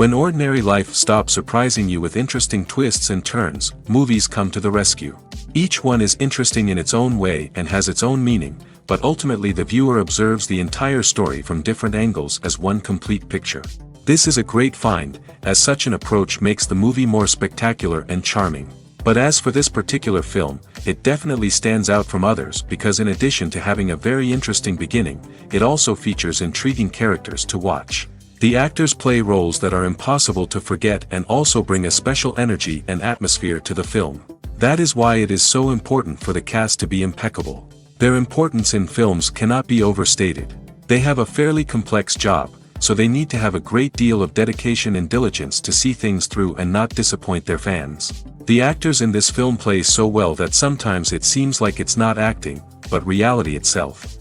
When ordinary life stops surprising you with interesting twists and turns, movies come to the rescue. Each one is interesting in its own way and has its own meaning, but ultimately the viewer observes the entire story from different angles as one complete picture. This is a great find, as such an approach makes the movie more spectacular and charming. But as for this particular film, it definitely stands out from others because in addition to having a very interesting beginning, it also features intriguing characters to watch. The actors play roles that are impossible to forget and also bring a special energy and atmosphere to the film. That is why it is so important for the cast to be impeccable. Their importance in films cannot be overstated. They have a fairly complex job, so they need to have a great deal of dedication and diligence to see things through and not disappoint their fans. The actors in this film play so well that sometimes it seems like it's not acting, but reality itself.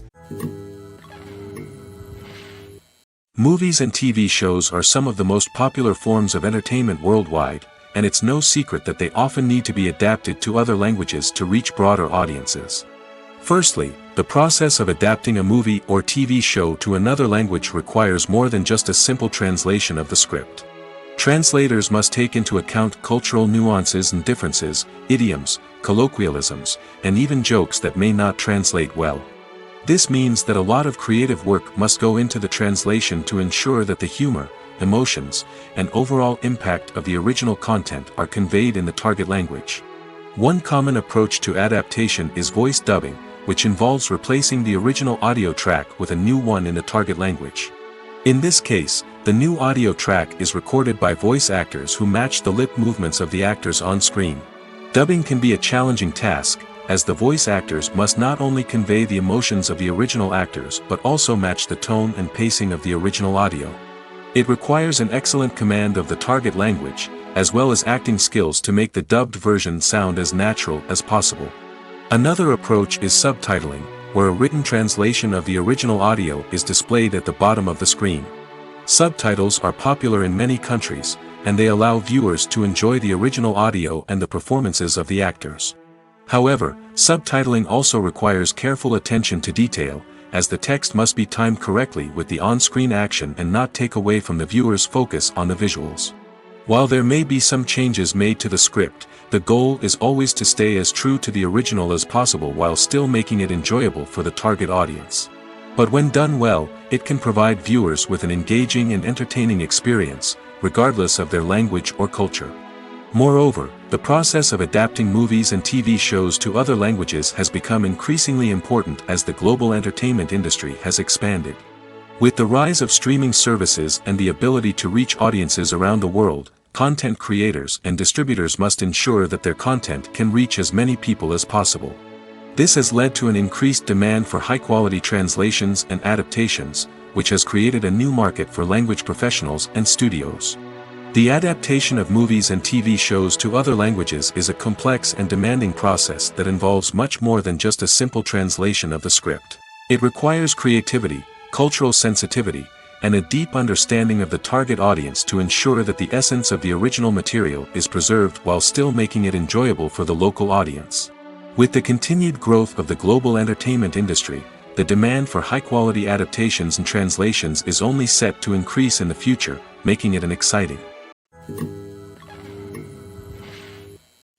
Movies and TV shows are some of the most popular forms of entertainment worldwide, and it's no secret that they often need to be adapted to other languages to reach broader audiences. Firstly, the process of adapting a movie or TV show to another language requires more than just a simple translation of the script. Translators must take into account cultural nuances and differences, idioms, colloquialisms, and even jokes that may not translate well. This means that a lot of creative work must go into the translation to ensure that the humor, emotions, and overall impact of the original content are conveyed in the target language. One common approach to adaptation is voice dubbing, which involves replacing the original audio track with a new one in the target language. In this case, the new audio track is recorded by voice actors who match the lip movements of the actors on screen. Dubbing can be a challenging task, as the voice actors must not only convey the emotions of the original actors but also match the tone and pacing of the original audio. It requires an excellent command of the target language, as well as acting skills to make the dubbed version sound as natural as possible. Another approach is subtitling, where a written translation of the original audio is displayed at the bottom of the screen. Subtitles are popular in many countries, and they allow viewers to enjoy the original audio and the performances of the actors. However, subtitling also requires careful attention to detail, as the text must be timed correctly with the on-screen action and not take away from the viewer's focus on the visuals. While there may be some changes made to the script, the goal is always to stay as true to the original as possible while still making it enjoyable for the target audience. But when done well, it can provide viewers with an engaging and entertaining experience, regardless of their language or culture. Moreover, the process of adapting movies and TV shows to other languages has become increasingly important as the global entertainment industry has expanded. With the rise of streaming services and the ability to reach audiences around the world, content creators and distributors must ensure that their content can reach as many people as possible. This has led to an increased demand for high-quality translations and adaptations, which has created a new market for language professionals and studios. The adaptation of movies and TV shows to other languages is a complex and demanding process that involves much more than just a simple translation of the script. It requires creativity, cultural sensitivity, and a deep understanding of the target audience to ensure that the essence of the original material is preserved while still making it enjoyable for the local audience. With the continued growth of the global entertainment industry, the demand for high-quality adaptations and translations is only set to increase in the future, making it an exciting.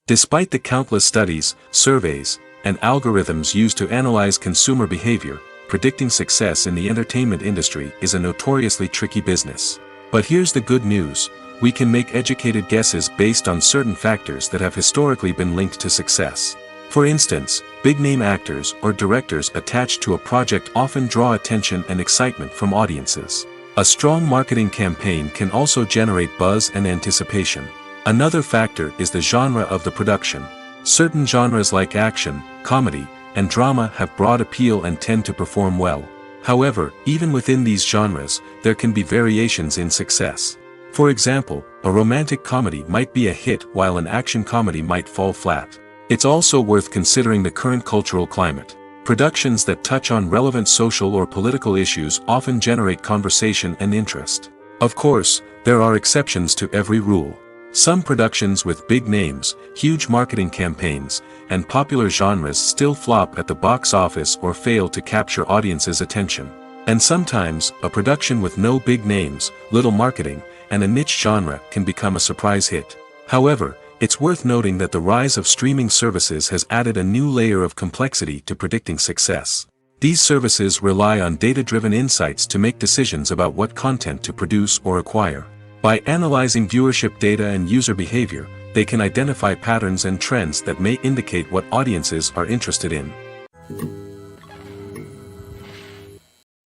Despite the countless studies, surveys, and algorithms used to analyze consumer behavior, predicting success in the entertainment industry is a notoriously tricky business. But here's the good news: we can make educated guesses based on certain factors that have historically been linked to success. For instance, big-name actors or directors attached to a project often draw attention and excitement from audiences. A strong marketing campaign can also generate buzz and anticipation. Another factor is the genre of the production. Certain genres like action, comedy, and drama have broad appeal and tend to perform well. However, even within these genres, there can be variations in success. For example, a romantic comedy might be a hit while an action comedy might fall flat. It's also worth considering the current cultural climate. Productions that touch on relevant social or political issues often generate conversation and interest. Of course, there are exceptions to every rule. Some productions with big names, huge marketing campaigns, and popular genres still flop at the box office or fail to capture audiences' attention. And sometimes, a production with no big names, little marketing, and a niche genre can become a surprise hit. However, it's worth noting that the rise of streaming services has added a new layer of complexity to predicting success. These services rely on data-driven insights to make decisions about what content to produce or acquire. By analyzing viewership data and user behavior, they can identify patterns and trends that may indicate what audiences are interested in.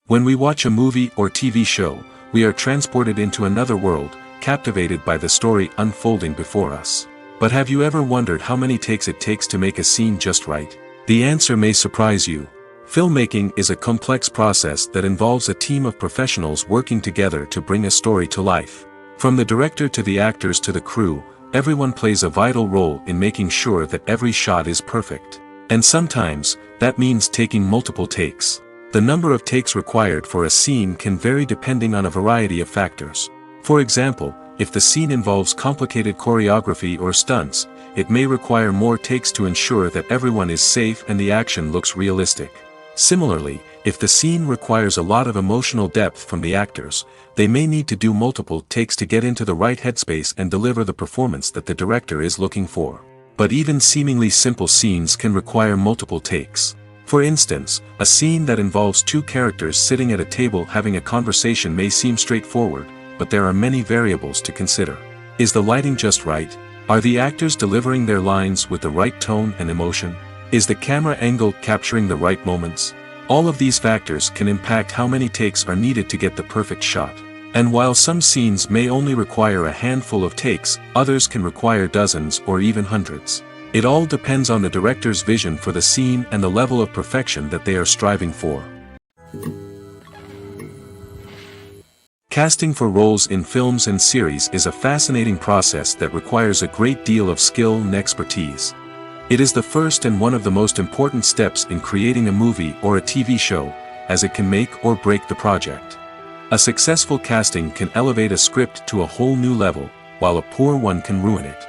When we watch a movie or TV show, we are transported into another world, captivated by the story unfolding before us. But have you ever wondered how many takes it takes to make a scene just right? The answer may surprise you. Filmmaking is a complex process that involves a team of professionals working together to bring a story to life. From the director to the actors to the crew, everyone plays a vital role in making sure that every shot is perfect. And sometimes, that means taking multiple takes. The number of takes required for a scene can vary depending on a variety of factors. For example, if the scene involves complicated choreography or stunts, it may require more takes to ensure that everyone is safe and the action looks realistic. Similarly, if the scene requires a lot of emotional depth from the actors, they may need to do multiple takes to get into the right headspace and deliver the performance that the director is looking for. But even seemingly simple scenes can require multiple takes. For instance, a scene that involves two characters sitting at a table having a conversation may seem straightforward, but there are many variables to consider. Is the lighting just right? Are the actors delivering their lines with the right tone and emotion? Is the camera angle capturing the right moments? All of these factors can impact how many takes are needed to get the perfect shot. And while some scenes may only require a handful of takes, others can require dozens or even hundreds. It all depends on the director's vision for the scene and the level of perfection that they are striving for. Casting for roles in films and series is a fascinating process that requires a great deal of skill and expertise. It is the first and one of the most important steps in creating a movie or a TV show, as it can make or break the project. A successful casting can elevate a script to a whole new level, while a poor one can ruin it.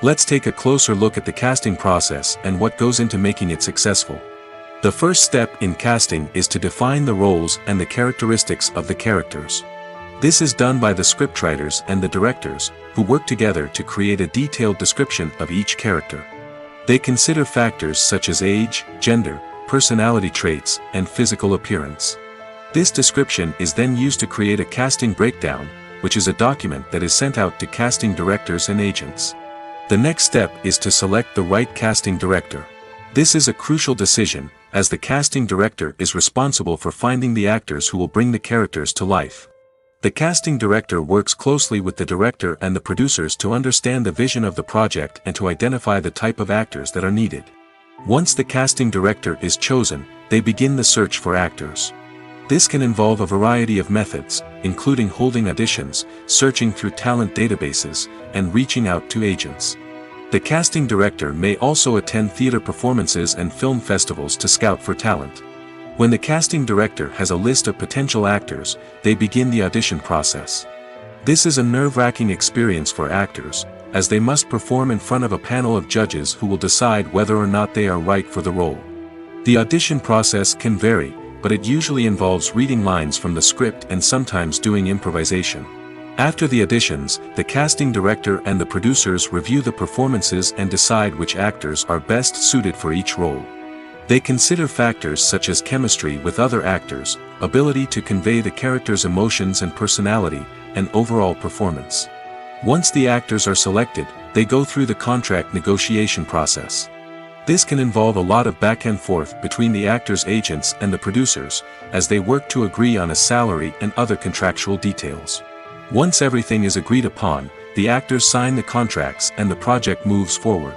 Let's take a closer look at the casting process and what goes into making it successful. The first step in casting is to define the roles and the characteristics of the characters. This is done by the scriptwriters and the directors, who work together to create a detailed description of each character. They consider factors such as age, gender, personality traits, and physical appearance. This description is then used to create a casting breakdown, which is a document that is sent out to casting directors and agents. The next step is to select the right casting director. This is a crucial decision, as the casting director is responsible for finding the actors who will bring the characters to life. The casting director works closely with the director and the producers to understand the vision of the project and to identify the type of actors that are needed. Once the casting director is chosen, they begin the search for actors. This can involve a variety of methods, including holding auditions, searching through talent databases, and reaching out to agents. The casting director may also attend theater performances and film festivals to scout for talent. When the casting director has a list of potential actors, they begin the audition process. This is a nerve-wracking experience for actors, as they must perform in front of a panel of judges who will decide whether or not they are right for the role. The audition process can vary, but it usually involves reading lines from the script and sometimes doing improvisation. After the auditions, the casting director and the producers review the performances and decide which actors are best suited for each role. They consider factors such as chemistry with other actors, ability to convey the character's emotions and personality, and overall performance. Once the actors are selected, they go through the contract negotiation process. This can involve a lot of back and forth between the actors' agents and the producers, as they work to agree on a salary and other contractual details. Once everything is agreed upon, the actors sign the contracts and the project moves forward.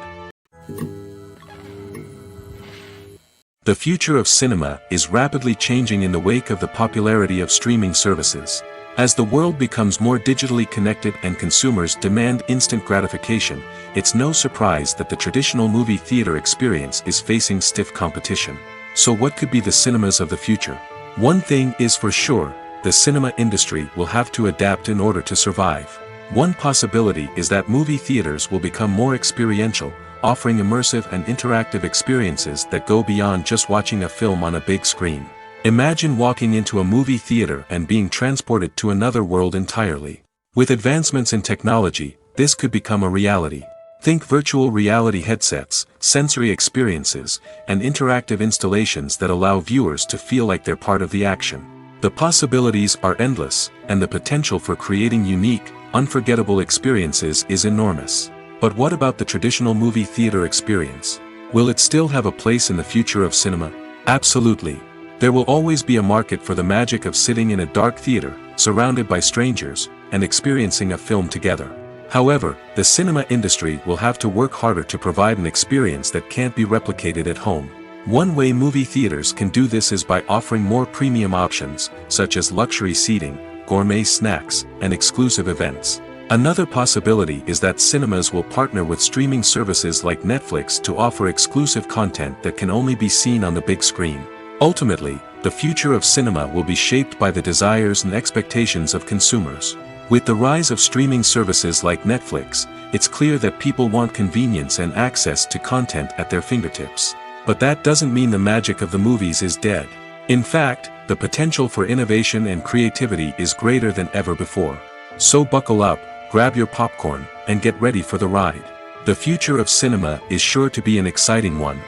The future of cinema is rapidly changing in the wake of the popularity of streaming services. As the world becomes more digitally connected and consumers demand instant gratification, it's no surprise that the traditional movie theater experience is facing stiff competition. So what could be the cinemas of the future? One thing is for sure, the cinema industry will have to adapt in order to survive. One possibility is that movie theaters will become more experiential, offering immersive and interactive experiences that go beyond just watching a film on a big screen. Imagine walking into a movie theater and being transported to another world entirely. With advancements in technology, this could become a reality. Think virtual reality headsets, sensory experiences, and interactive installations that allow viewers to feel like they're part of the action. The possibilities are endless, and the potential for creating unique, unforgettable experiences is enormous. But what about the traditional movie theater experience? Will it still have a place in the future of cinema? Absolutely. There will always be a market for the magic of sitting in a dark theater, surrounded by strangers, and experiencing a film together. However, the cinema industry will have to work harder to provide an experience that can't be replicated at home. One way movie theaters can do this is by offering more premium options, such as luxury seating, gourmet snacks, and exclusive events. Another possibility is that cinemas will partner with streaming services like Netflix to offer exclusive content that can only be seen on the big screen. Ultimately, the future of cinema will be shaped by the desires and expectations of consumers. With the rise of streaming services like Netflix, it's clear that people want convenience and access to content at their fingertips. But that doesn't mean the magic of the movies is dead. In fact, the potential for innovation and creativity is greater than ever before. So buckle up, grab your popcorn, and get ready for the ride. The future of cinema is sure to be an exciting one.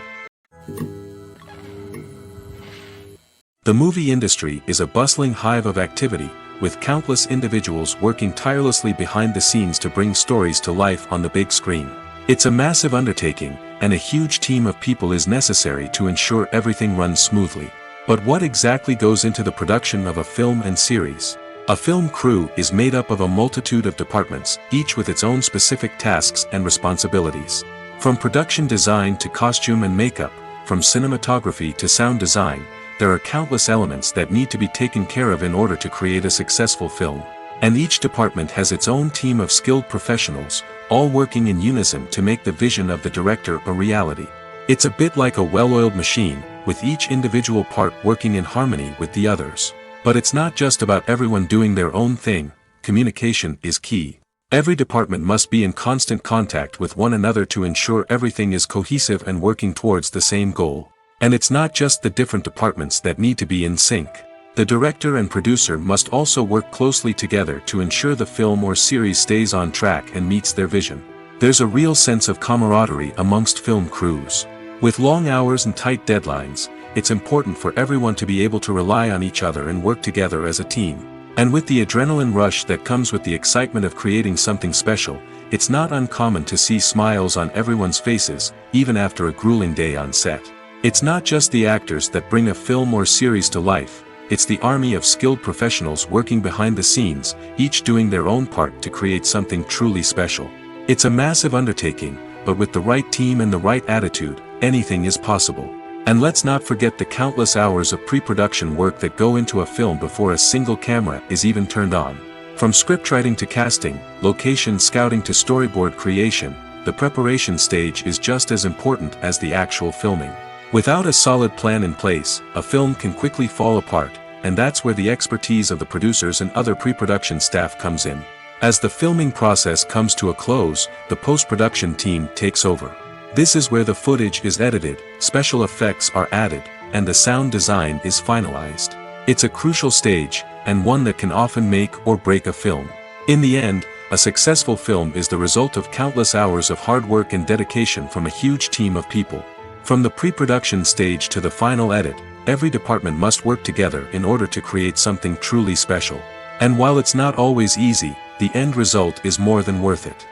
The movie industry is a bustling hive of activity, with countless individuals working tirelessly behind the scenes to bring stories to life on the big screen. It's a massive undertaking, and a huge team of people is necessary to ensure everything runs smoothly. But what exactly goes into the production of a film and series? A film crew is made up of a multitude of departments, each with its own specific tasks and responsibilities. From production design to costume and makeup, from cinematography to sound design, there are countless elements that need to be taken care of in order to create a successful film. And each department has its own team of skilled professionals, all working in unison to make the vision of the director a reality. It's a bit like a well-oiled machine, with each individual part working in harmony with the others. But it's not just about everyone doing their own thing. Communication is key. Every department must be in constant contact with one another to ensure everything is cohesive and working towards the same goal. And it's not just the different departments that need to be in sync. The director and producer must also work closely together to ensure the film or series stays on track and meets their vision. There's a real sense of camaraderie amongst film crews. With long hours and tight deadlines, it's important for everyone to be able to rely on each other and work together as a team. And with the adrenaline rush that comes with the excitement of creating something special, it's not uncommon to see smiles on everyone's faces, even after a grueling day on set. It's not just the actors that bring a film or series to life, it's the army of skilled professionals working behind the scenes, each doing their own part to create something truly special. It's a massive undertaking, but with the right team and the right attitude, anything is possible. And let's not forget the countless hours of pre-production work that go into a film before a single camera is even turned on. From scriptwriting to casting, location scouting to storyboard creation, the preparation stage is just as important as the actual filming. Without a solid plan in place, a film can quickly fall apart, and that's where the expertise of the producers and other pre-production staff comes in. As the filming process comes to a close, the post-production team takes over. This is where the footage is edited, special effects are added, and the sound design is finalized. It's a crucial stage, and one that can often make or break a film. In the end, a successful film is the result of countless hours of hard work and dedication from a huge team of people. From the pre-production stage to the final edit, every department must work together in order to create something truly special. And while it's not always easy, the end result is more than worth it.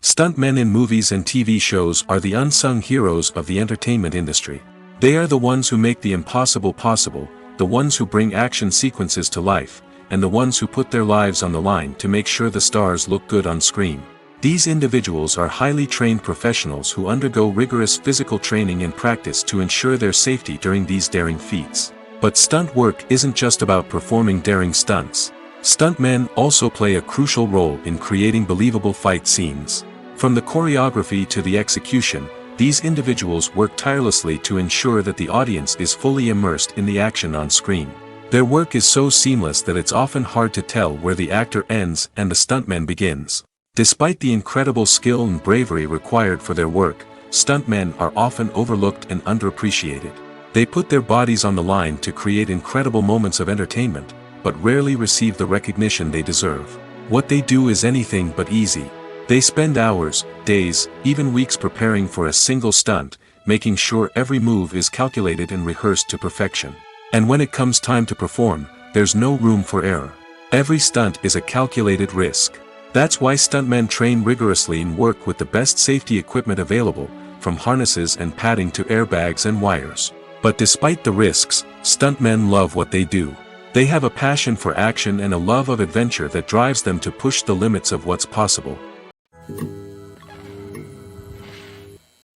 Stuntmen in movies and TV shows are the unsung heroes of the entertainment industry. They are the ones who make the impossible possible, the ones who bring action sequences to life, and the ones who put their lives on the line to make sure the stars look good on screen. These individuals are highly trained professionals who undergo rigorous physical training and practice to ensure their safety during these daring feats. But stunt work isn't just about performing daring stunts. Stuntmen also play a crucial role in creating believable fight scenes. From the choreography to the execution, these individuals work tirelessly to ensure that the audience is fully immersed in the action on screen. Their work is so seamless that it's often hard to tell where the actor ends and the stuntman begins. Despite the incredible skill and bravery required for their work, stuntmen are often overlooked and underappreciated. They put their bodies on the line to create incredible moments of entertainment, but rarely receive the recognition they deserve. What they do is anything but easy. They spend hours, days, even weeks preparing for a single stunt, making sure every move is calculated and rehearsed to perfection. And when it comes time to perform, there's no room for error. Every stunt is a calculated risk. That's why stuntmen train rigorously and work with the best safety equipment available, from harnesses and padding to airbags and wires. But despite the risks, stuntmen love what they do. They have a passion for action and a love of adventure that drives them to push the limits of what's possible.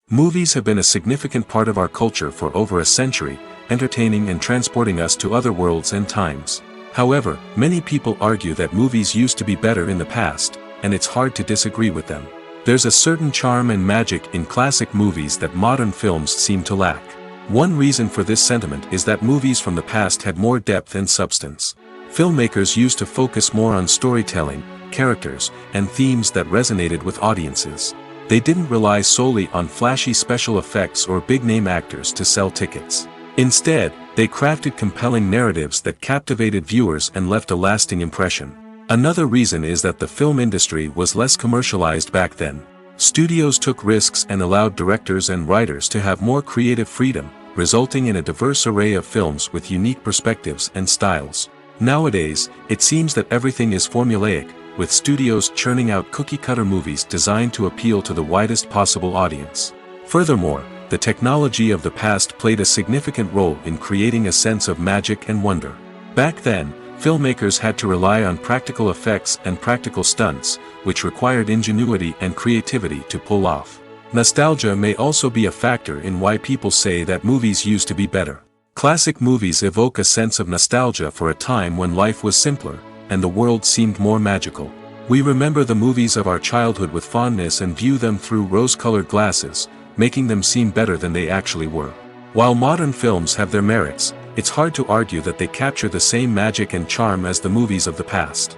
Movies have been a significant part of our culture for over a century, entertaining and transporting us to other worlds and times. However, many people argue that movies used to be better in the past, and it's hard to disagree with them. There's a certain charm and magic in classic movies that modern films seem to lack. One reason for this sentiment is that movies from the past had more depth and substance. Filmmakers used to focus more on storytelling, characters, and themes that resonated with audiences. They didn't rely solely on flashy special effects or big-name actors to sell tickets. Instead, they crafted compelling narratives that captivated viewers and left a lasting impression. Another reason is that the film industry was less commercialized back then. Studios took risks and allowed directors and writers to have more creative freedom, resulting in a diverse array of films with unique perspectives and styles. Nowadays, it seems that everything is formulaic, with studios churning out cookie-cutter movies designed to appeal to the widest possible audience. Furthermore, the technology of the past played a significant role in creating a sense of magic and wonder. Back then, filmmakers had to rely on practical effects and practical stunts, which required ingenuity and creativity to pull off. Nostalgia may also be a factor in why people say that movies used to be better. Classic movies evoke a sense of nostalgia for a time when life was simpler, and the world seemed more magical. We remember the movies of our childhood with fondness and view them through rose-colored glasses, making them seem better than they actually were. While modern films have their merits, it's hard to argue that they capture the same magic and charm as the movies of the past.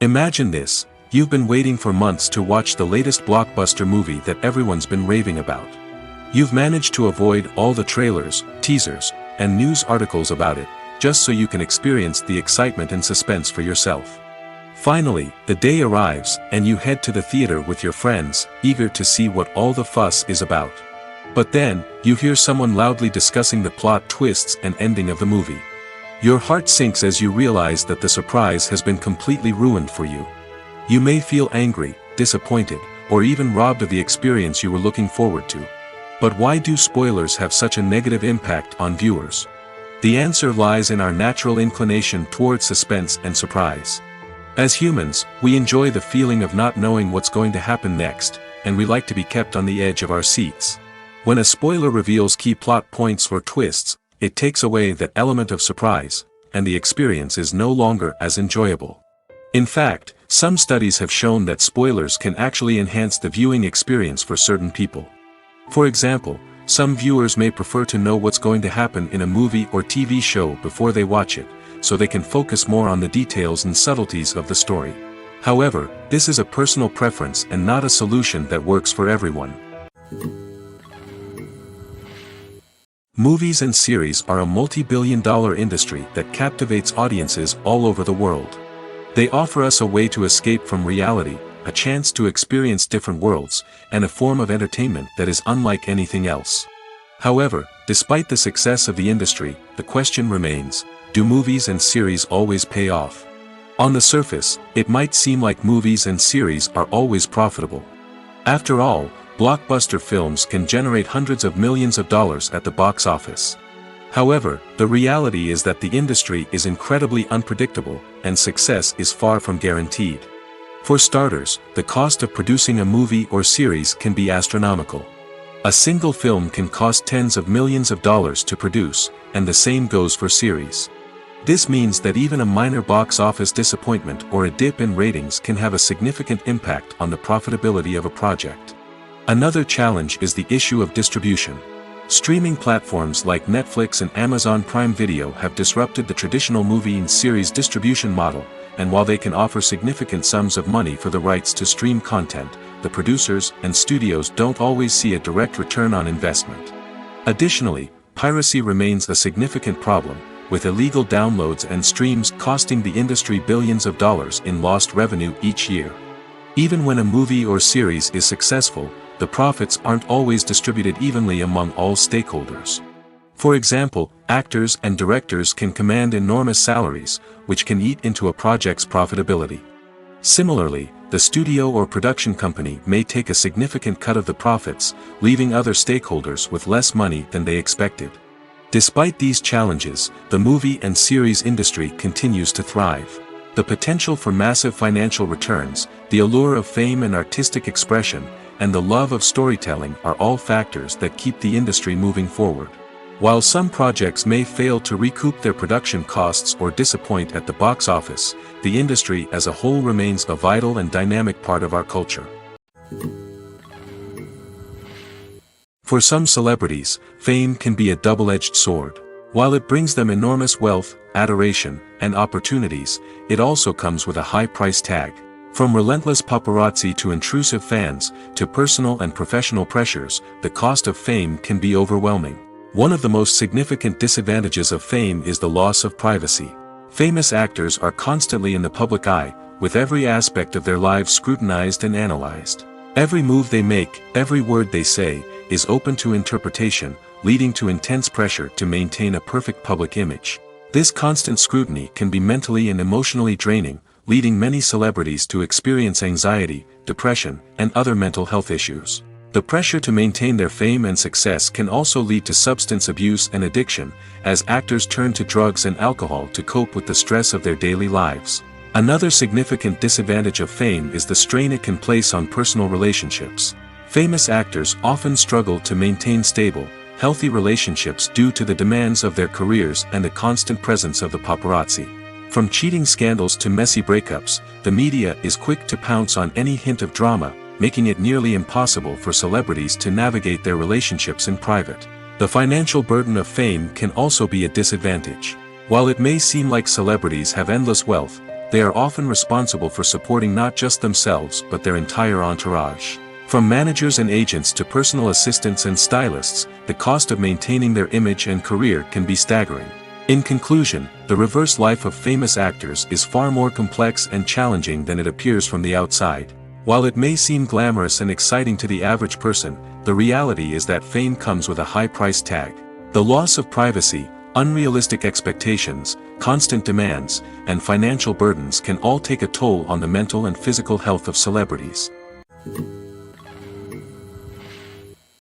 Imagine this: you've been waiting for months to watch the latest blockbuster movie that everyone's been raving about. You've managed to avoid all the trailers, teasers, and news articles about it, just so you can experience the excitement and suspense for yourself. Finally, the day arrives, and you head to the theater with your friends, eager to see what all the fuss is about. But then, you hear someone loudly discussing the plot twists and ending of the movie. Your heart sinks as you realize that the surprise has been completely ruined for you. You may feel angry, disappointed, or even robbed of the experience you were looking forward to. But why do spoilers have such a negative impact on viewers? The answer lies in our natural inclination toward suspense and surprise. As humans, we enjoy the feeling of not knowing what's going to happen next, and we like to be kept on the edge of our seats. When a spoiler reveals key plot points or twists, it takes away that element of surprise, and the experience is no longer as enjoyable. In fact, some studies have shown that spoilers can actually enhance the viewing experience for certain people. For example, some viewers may prefer to know what's going to happen in a movie or TV show before they watch it, so they can focus more on the details and subtleties of the story. However, this is a personal preference and not a solution that works for everyone. Movies and series are a multi-billion-dollar industry that captivates audiences all over the world. They offer us a way to escape from reality, a chance to experience different worlds, and a form of entertainment that is unlike anything else. However, despite the success of the industry, the question remains: do movies and series always pay off? On the surface, it might seem like movies and series are always profitable. After all, blockbuster films can generate hundreds of millions of dollars at the box office. However, the reality is that the industry is incredibly unpredictable, and success is far from guaranteed. For starters, the cost of producing a movie or series can be astronomical. A single film can cost tens of millions of dollars to produce, and the same goes for series. This means that even a minor box office disappointment or a dip in ratings can have a significant impact on the profitability of a project. Another challenge is the issue of distribution. Streaming platforms like Netflix and Amazon Prime Video have disrupted the traditional movie and series distribution model, and while they can offer significant sums of money for the rights to stream content, the producers and studios don't always see a direct return on investment. Additionally, piracy remains a significant problem, with illegal downloads and streams costing the industry billions of dollars in lost revenue each year. Even when a movie or series is successful, the profits aren't always distributed evenly among all stakeholders. For example, actors and directors can command enormous salaries, which can eat into a project's profitability. Similarly, the studio or production company may take a significant cut of the profits, leaving other stakeholders with less money than they expected. Despite these challenges, the movie and series industry continues to thrive. The potential for massive financial returns, the allure of fame and artistic expression, and the love of storytelling are all factors that keep the industry moving forward. While some projects may fail to recoup their production costs or disappoint at the box office, the industry as a whole remains a vital and dynamic part of our culture. For some celebrities, fame can be a double-edged sword. While it brings them enormous wealth, adoration, and opportunities, it also comes with a high price tag. From relentless paparazzi to intrusive fans, to personal and professional pressures, the cost of fame can be overwhelming. One of the most significant disadvantages of fame is the loss of privacy. Famous actors are constantly in the public eye, with every aspect of their lives scrutinized and analyzed. Every move they make, every word they say, is open to interpretation, leading to intense pressure to maintain a perfect public image. This constant scrutiny can be mentally and emotionally draining, leading many celebrities to experience anxiety, depression, and other mental health issues. The pressure to maintain their fame and success can also lead to substance abuse and addiction, as actors turn to drugs and alcohol to cope with the stress of their daily lives. Another significant disadvantage of fame is the strain it can place on personal relationships. Famous actors often struggle to maintain stable, healthy relationships due to the demands of their careers and the constant presence of the paparazzi. From cheating scandals to messy breakups, the media is quick to pounce on any hint of drama, making it nearly impossible for celebrities to navigate their relationships in private. The financial burden of fame can also be a disadvantage. While it may seem like celebrities have endless wealth, they are often responsible for supporting not just themselves but their entire entourage. From managers and agents to personal assistants and stylists, the cost of maintaining their image and career can be staggering. In conclusion, the reverse life of famous actors is far more complex and challenging than it appears from the outside. While it may seem glamorous and exciting to the average person, the reality is that fame comes with a high price tag. The loss of privacy, unrealistic expectations, constant demands, and financial burdens can all take a toll on the mental and physical health of celebrities.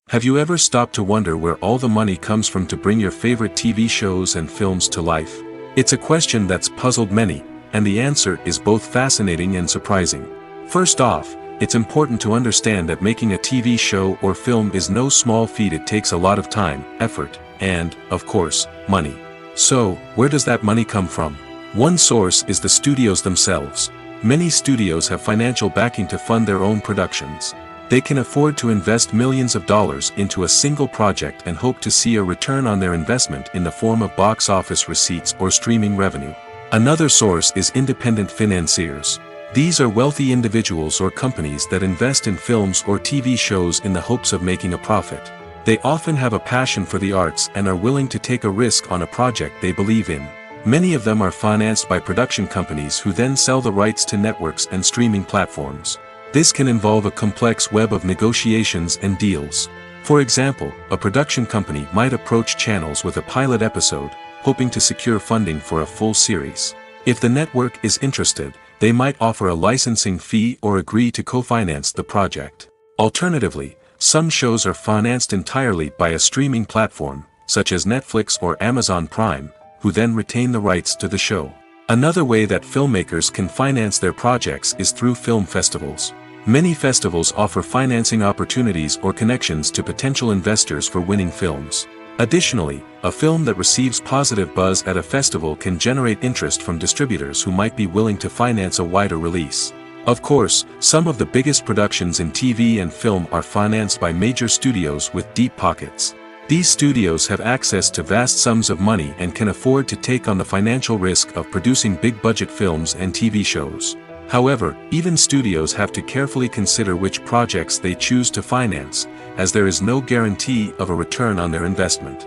Have you ever stopped to wonder where all the money comes from to bring your favorite TV shows and films to life? It's a question that's puzzled many, and the answer is both fascinating and surprising. First off, it's important to understand that making a TV show or film is no small feat. It takes a lot of time, effort, and, of course, money. So, where does that money come from? One source is the studios themselves. Many studios have financial backing to fund their own productions. They can afford to invest millions of dollars into a single project and hope to see a return on their investment in the form of box office receipts or streaming revenue. Another source is independent financiers. These are wealthy individuals or companies that invest in films or TV shows in the hopes of making a profit. They often have a passion for the arts and are willing to take a risk on a project they believe in. Many of them are financed by production companies who then sell the rights to networks and streaming platforms. This can involve a complex web of negotiations and deals. For example, a production company might approach channels with a pilot episode, hoping to secure funding for a full series. If the network is interested, they might offer a licensing fee or agree to co-finance the project. Alternatively, some shows are financed entirely by a streaming platform, such as Netflix or Amazon Prime, who then retain the rights to the show. Another way that filmmakers can finance their projects is through film festivals. Many festivals offer financing opportunities or connections to potential investors for winning films. Additionally, a film that receives positive buzz at a festival can generate interest from distributors who might be willing to finance a wider release. Of course, some of the biggest productions in TV and film are financed by major studios with deep pockets. These studios have access to vast sums of money and can afford to take on the financial risk of producing big-budget films and TV shows. However, even studios have to carefully consider which projects they choose to finance, as there is no guarantee of a return on their investment.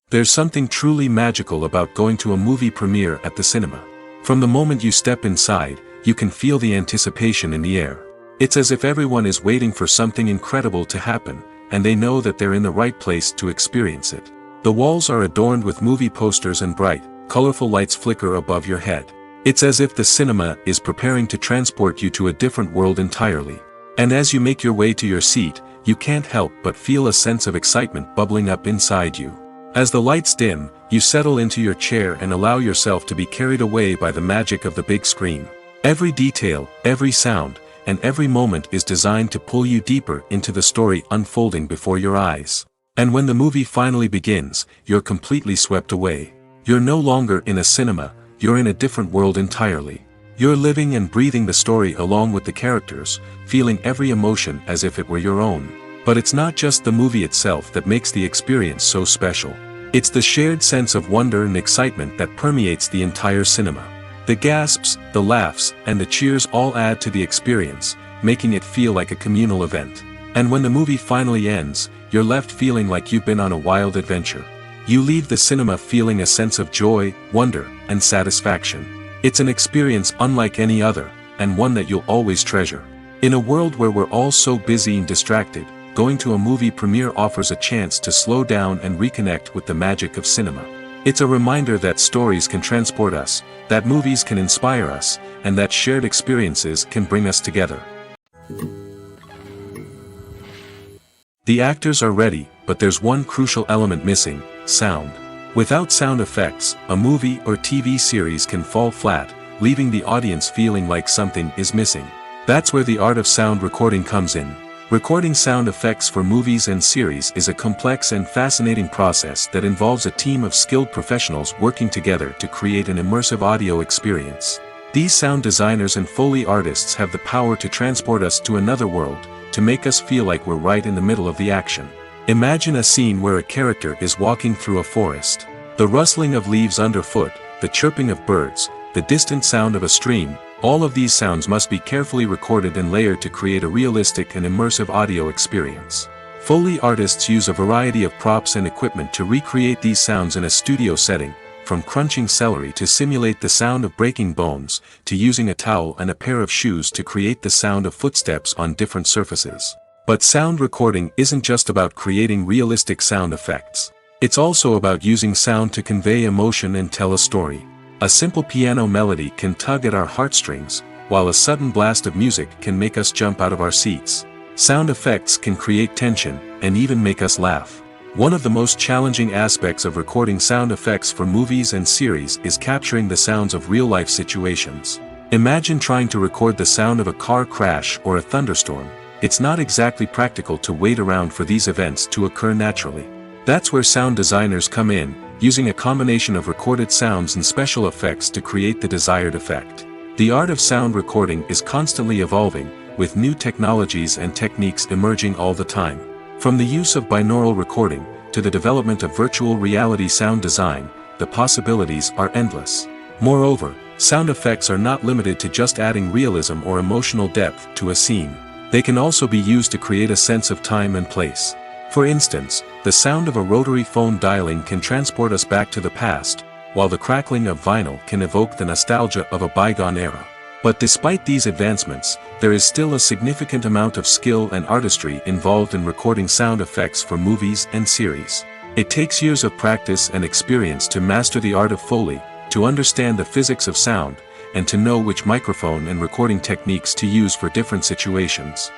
There's something truly magical about going to a movie premiere at the cinema. From the moment you step inside, you can feel the anticipation in the air. It's as if everyone is waiting for something incredible to happen, and they know that they're in the right place to experience it. The walls are adorned with movie posters and bright, colorful lights flicker above your head. It's as if the cinema is preparing to transport you to a different world entirely. And as you make your way to your seat, you can't help but feel a sense of excitement bubbling up inside you. As the lights dim, you settle into your chair and allow yourself to be carried away by the magic of the big screen. Every detail, every sound, and every moment is designed to pull you deeper into the story unfolding before your eyes. And when the movie finally begins, you're completely swept away. You're no longer in a cinema, you're in a different world entirely. You're living and breathing the story along with the characters, feeling every emotion as if it were your own. But it's not just the movie itself that makes the experience so special. It's the shared sense of wonder and excitement that permeates the entire cinema. The gasps, the laughs, and the cheers all add to the experience, making it feel like a communal event. And when the movie finally ends, you're left feeling like you've been on a wild adventure. You leave the cinema feeling a sense of joy, wonder, and satisfaction. It's an experience unlike any other, and one that you'll always treasure. In a world where we're all so busy and distracted, going to a movie premiere offers a chance to slow down and reconnect with the magic of cinema. It's a reminder that stories can transport us, that movies can inspire us, and that shared experiences can bring us together. The actors are ready, but there's one crucial element missing: sound. Without sound effects, a movie or TV series can fall flat, leaving the audience feeling like something is missing. That's where the art of sound recording comes in. Recording sound effects for movies and series is a complex and fascinating process that involves a team of skilled professionals working together to create an immersive audio experience. These sound designers and Foley artists have the power to transport us to another world, to make us feel like we're right in the middle of the action. Imagine a scene where a character is walking through a forest. The rustling of leaves underfoot, the chirping of birds, the distant sound of a stream, all of these sounds must be carefully recorded and layered to create a realistic and immersive audio experience. Foley artists use a variety of props and equipment to recreate these sounds in a studio setting, from crunching celery to simulate the sound of breaking bones, to using a towel and a pair of shoes to create the sound of footsteps on different surfaces. But sound recording isn't just about creating realistic sound effects. It's also about using sound to convey emotion and tell a story. A simple piano melody can tug at our heartstrings, while a sudden blast of music can make us jump out of our seats. Sound effects can create tension, and even make us laugh. One of the most challenging aspects of recording sound effects for movies and series is capturing the sounds of real-life situations. Imagine trying to record the sound of a car crash or a thunderstorm. It's not exactly practical to wait around for these events to occur naturally. That's where sound designers come in, using a combination of recorded sounds and special effects to create the desired effect. The art of sound recording is constantly evolving, with new technologies and techniques emerging all the time. From the use of binaural recording, to the development of virtual reality sound design, the possibilities are endless. Moreover, sound effects are not limited to just adding realism or emotional depth to a scene. They can also be used to create a sense of time and place. For instance, the sound of a rotary phone dialing can transport us back to the past, while the crackling of vinyl can evoke the nostalgia of a bygone era. But despite these advancements, there is still a significant amount of skill and artistry involved in recording sound effects for movies and series. It takes years of practice and experience to master the art of Foley, to understand the physics of sound, and to know which microphone and recording techniques to use for different situations.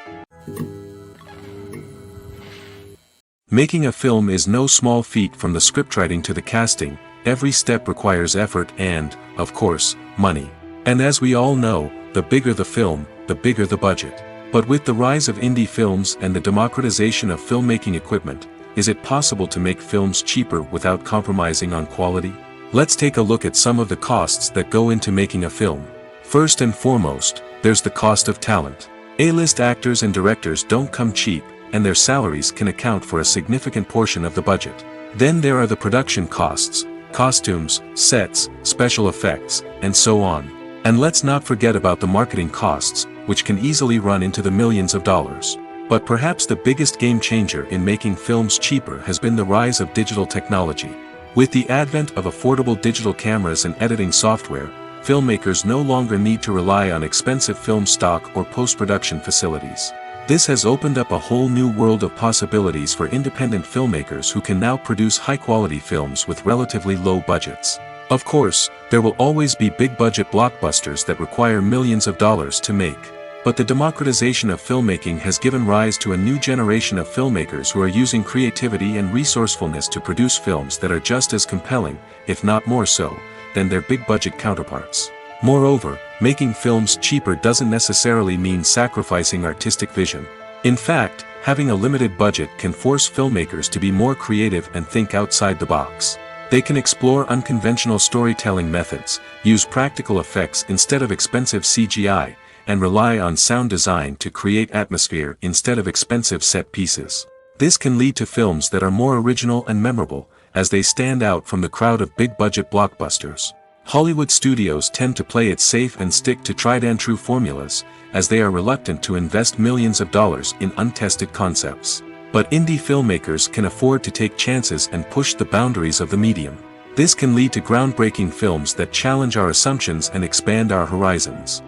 Making a film is no small feat. From the scriptwriting to the casting, every step requires effort and, of course, money. And as we all know, the bigger the film, the bigger the budget. But with the rise of indie films and the democratization of filmmaking equipment, is it possible to make films cheaper without compromising on quality? Let's take a look at some of the costs that go into making a film. First and foremost, there's the cost of talent. A-list actors and directors don't come cheap, and their salaries can account for a significant portion of the budget. Then there are the production costs, costumes, sets, special effects, and so on. And let's not forget about the marketing costs, which can easily run into the millions of dollars. But perhaps the biggest game changer in making films cheaper has been the rise of digital technology. With the advent of affordable digital cameras and editing software, filmmakers no longer need to rely on expensive film stock or post-production facilities. This has opened up a whole new world of possibilities for independent filmmakers who can now produce high-quality films with relatively low budgets. Of course, there will always be big-budget blockbusters that require millions of dollars to make. But the democratization of filmmaking has given rise to a new generation of filmmakers who are using creativity and resourcefulness to produce films that are just as compelling, if not more so, than their big-budget counterparts. Moreover, making films cheaper doesn't necessarily mean sacrificing artistic vision. In fact, having a limited budget can force filmmakers to be more creative and think outside the box. They can explore unconventional storytelling methods, use practical effects instead of expensive CGI, and rely on sound design to create atmosphere instead of expensive set pieces. This can lead to films that are more original and memorable, as they stand out from the crowd of big-budget blockbusters. Hollywood studios tend to play it safe and stick to tried-and-true formulas, as they are reluctant to invest millions of dollars in untested concepts. But indie filmmakers can afford to take chances and push the boundaries of the medium. This can lead to groundbreaking films that challenge our assumptions and expand our horizons.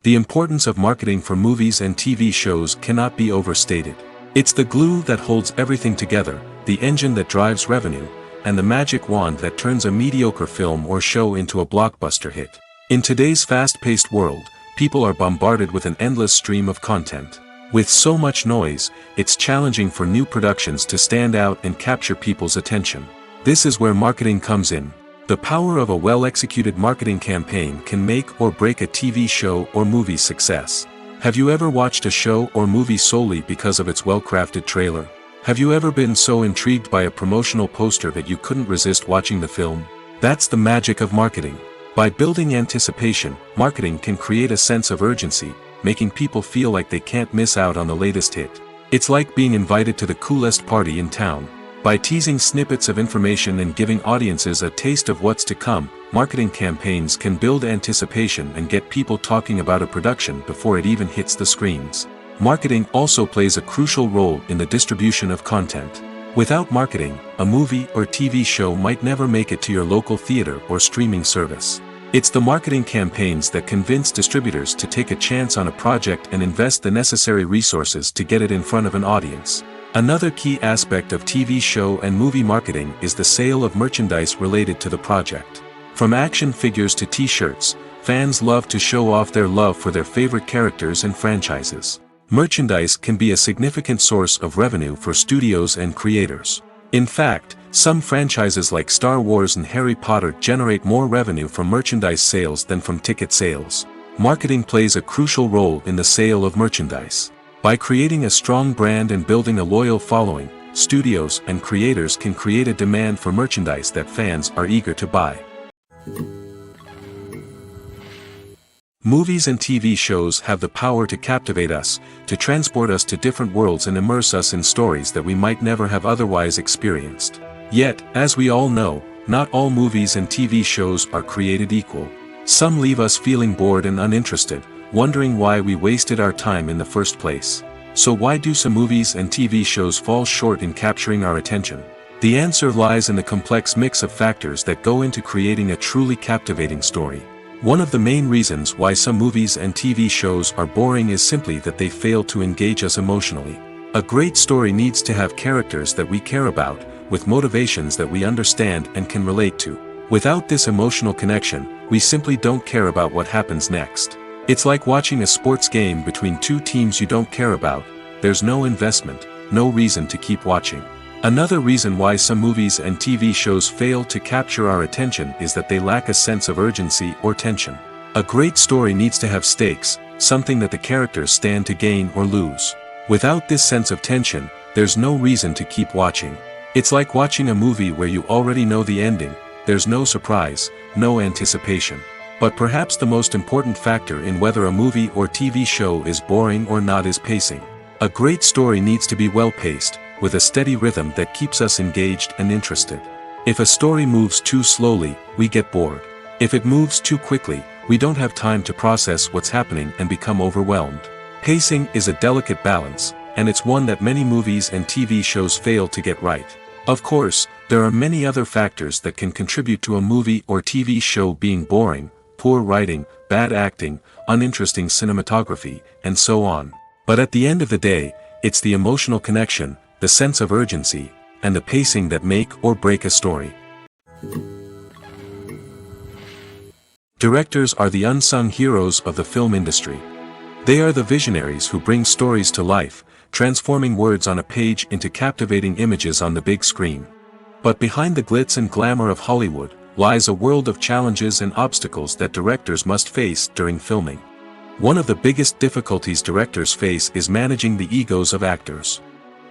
The importance of marketing for movies and TV shows cannot be overstated. It's the glue that holds everything together, the engine that drives revenue, and the magic wand that turns a mediocre film or show into a blockbuster hit. In today's fast-paced world, people are bombarded with an endless stream of content. With so much noise, it's challenging for new productions to stand out and capture people's attention. This is where marketing comes in. The power of a well-executed marketing campaign can make or break a TV show or movie's success. Have you ever watched a show or movie solely because of its well-crafted trailer? Have you ever been so intrigued by a promotional poster that you couldn't resist watching the film? That's the magic of marketing. By building anticipation, marketing can create a sense of urgency, making people feel like they can't miss out on the latest hit. It's like being invited to the coolest party in town. By teasing snippets of information and giving audiences a taste of what's to come, marketing campaigns can build anticipation and get people talking about a production before it even hits the screens. Marketing also plays a crucial role in the distribution of content. Without marketing, a movie or TV show might never make it to your local theater or streaming service. It's the marketing campaigns that convince distributors to take a chance on a project and invest the necessary resources to get it in front of an audience. Another key aspect of TV show and movie marketing is the sale of merchandise related to the project. From action figures to t-shirts, fans love to show off their love for their favorite characters and franchises. Merchandise can be a significant source of revenue for studios and creators. In fact, some franchises like Star Wars and Harry Potter generate more revenue from merchandise sales than from ticket sales. Marketing plays a crucial role in the sale of merchandise. By creating a strong brand and building a loyal following, studios and creators can create a demand for merchandise that fans are eager to buy. Movies and TV shows have the power to captivate us, to transport us to different worlds and immerse us in stories that we might never have otherwise experienced. Yet, as we all know, not all movies and TV shows are created equal. Some leave us feeling bored and uninterested, wondering why we wasted our time in the first place. So why do some movies and TV shows fall short in capturing our attention? The answer lies in the complex mix of factors that go into creating a truly captivating story. One of the main reasons why some movies and TV shows are boring is simply that they fail to engage us emotionally. A great story needs to have characters that we care about, with motivations that we understand and can relate to. Without this emotional connection, we simply don't care about what happens next. It's like watching a sports game between two teams you don't care about. There's no investment, no reason to keep watching. Another reason why some movies and TV shows fail to capture our attention is that they lack a sense of urgency or tension. A great story needs to have stakes, something that the characters stand to gain or lose. Without this sense of tension, there's no reason to keep watching. It's like watching a movie where you already know the ending. There's no surprise, no anticipation. But perhaps the most important factor in whether a movie or TV show is boring or not is pacing. A great story needs to be well-paced, with a steady rhythm that keeps us engaged and interested. If a story moves too slowly, we get bored. If it moves too quickly, we don't have time to process what's happening and become overwhelmed. Pacing is a delicate balance, and it's one that many movies and TV shows fail to get right. Of course, there are many other factors that can contribute to a movie or TV show being boring: poor writing, bad acting, uninteresting cinematography, and so on. But at the end of the day, it's the emotional connection, the sense of urgency, and the pacing that make or break a story. Directors are the unsung heroes of the film industry. They are the visionaries who bring stories to life, transforming words on a page into captivating images on the big screen. But behind the glitz and glamour of Hollywood lies a world of challenges and obstacles that directors must face during filming. One of the biggest difficulties directors face is managing the egos of actors.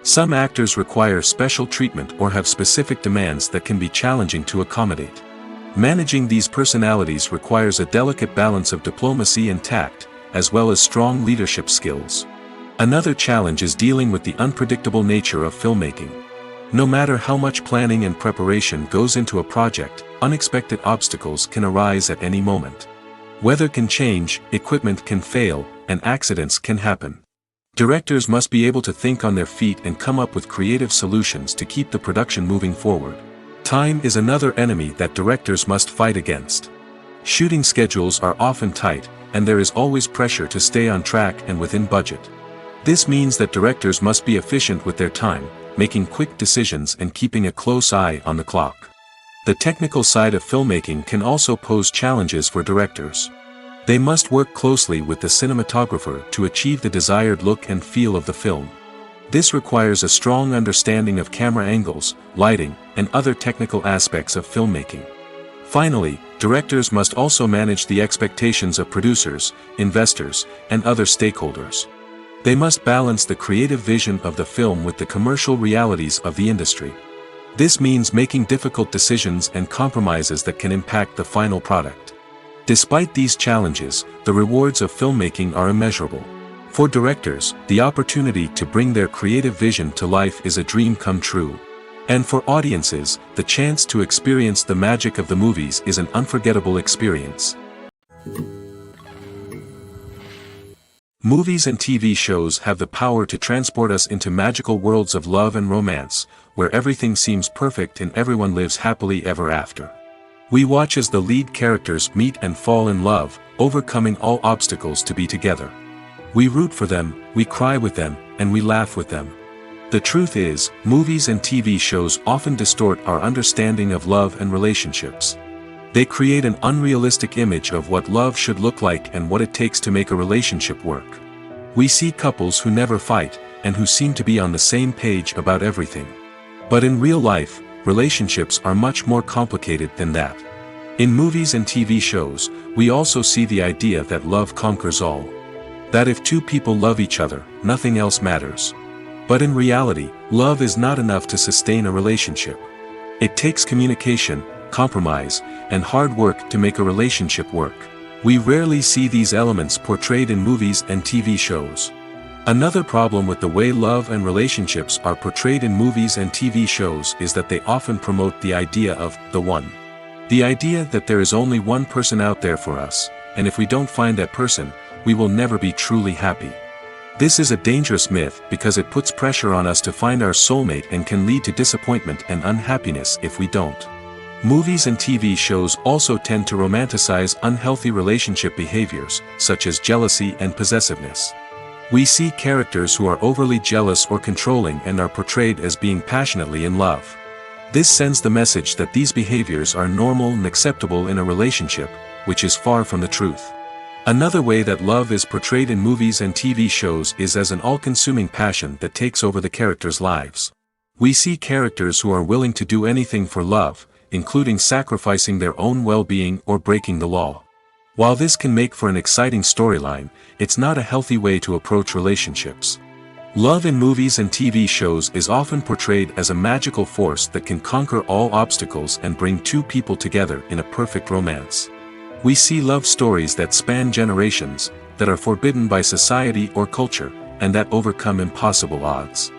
Some actors require special treatment or have specific demands that can be challenging to accommodate. Managing these personalities requires a delicate balance of diplomacy and tact, as well as strong leadership skills. Another challenge is dealing with the unpredictable nature of filmmaking. No matter how much planning and preparation goes into a project, unexpected obstacles can arise at any moment. Weather can change, equipment can fail, and accidents can happen. Directors must be able to think on their feet and come up with creative solutions to keep the production moving forward. Time is another enemy that directors must fight against. Shooting schedules are often tight, and there is always pressure to stay on track and within budget. This means that directors must be efficient with their time, making quick decisions and keeping a close eye on the clock. The technical side of filmmaking can also pose challenges for directors. They must work closely with the cinematographer to achieve the desired look and feel of the film. This requires a strong understanding of camera angles, lighting, and other technical aspects of filmmaking. Finally, directors must also manage the expectations of producers, investors, and other stakeholders. They must balance the creative vision of the film with the commercial realities of the industry. This means making difficult decisions and compromises that can impact the final product. Despite these challenges, the rewards of filmmaking are immeasurable. For directors, the opportunity to bring their creative vision to life is a dream come true. And for audiences, the chance to experience the magic of the movies is an unforgettable experience. Movies and TV shows have the power to transport us into magical worlds of love and romance, where everything seems perfect and everyone lives happily ever after. We watch as the lead characters meet and fall in love, overcoming all obstacles to be together. We root for them, we cry with them, and we laugh with them. The truth is, movies and TV shows often distort our understanding of love and relationships. They create an unrealistic image of what love should look like and what it takes to make a relationship work. We see couples who never fight, and who seem to be on the same page about everything. But in real life, relationships are much more complicated than that. In movies and TV shows, we also see the idea that love conquers all. That if two people love each other, nothing else matters. But in reality, love is not enough to sustain a relationship. It takes communication, compromise, and hard work to make a relationship work. We rarely see these elements portrayed in movies and TV shows. Another problem with the way love and relationships are portrayed in movies and TV shows is that they often promote the idea of the one. The idea that there is only one person out there for us, and if we don't find that person, we will never be truly happy. This is a dangerous myth because it puts pressure on us to find our soulmate and can lead to disappointment and unhappiness if we don't. Movies and TV shows also tend to romanticize unhealthy relationship behaviors, such as jealousy and possessiveness. We see characters who are overly jealous or controlling and are portrayed as being passionately in love. This sends the message that these behaviors are normal and acceptable in a relationship, which is far from the truth. Another way that love is portrayed in movies and TV shows is as an all-consuming passion that takes over the characters' lives. We see characters who are willing to do anything for love, including sacrificing their own well-being or breaking the law. While this can make for an exciting storyline, it's not a healthy way to approach relationships. Love in movies and TV shows is often portrayed as a magical force that can conquer all obstacles and bring two people together in a perfect romance. We see love stories that span generations, that are forbidden by society or culture, and that overcome impossible odds.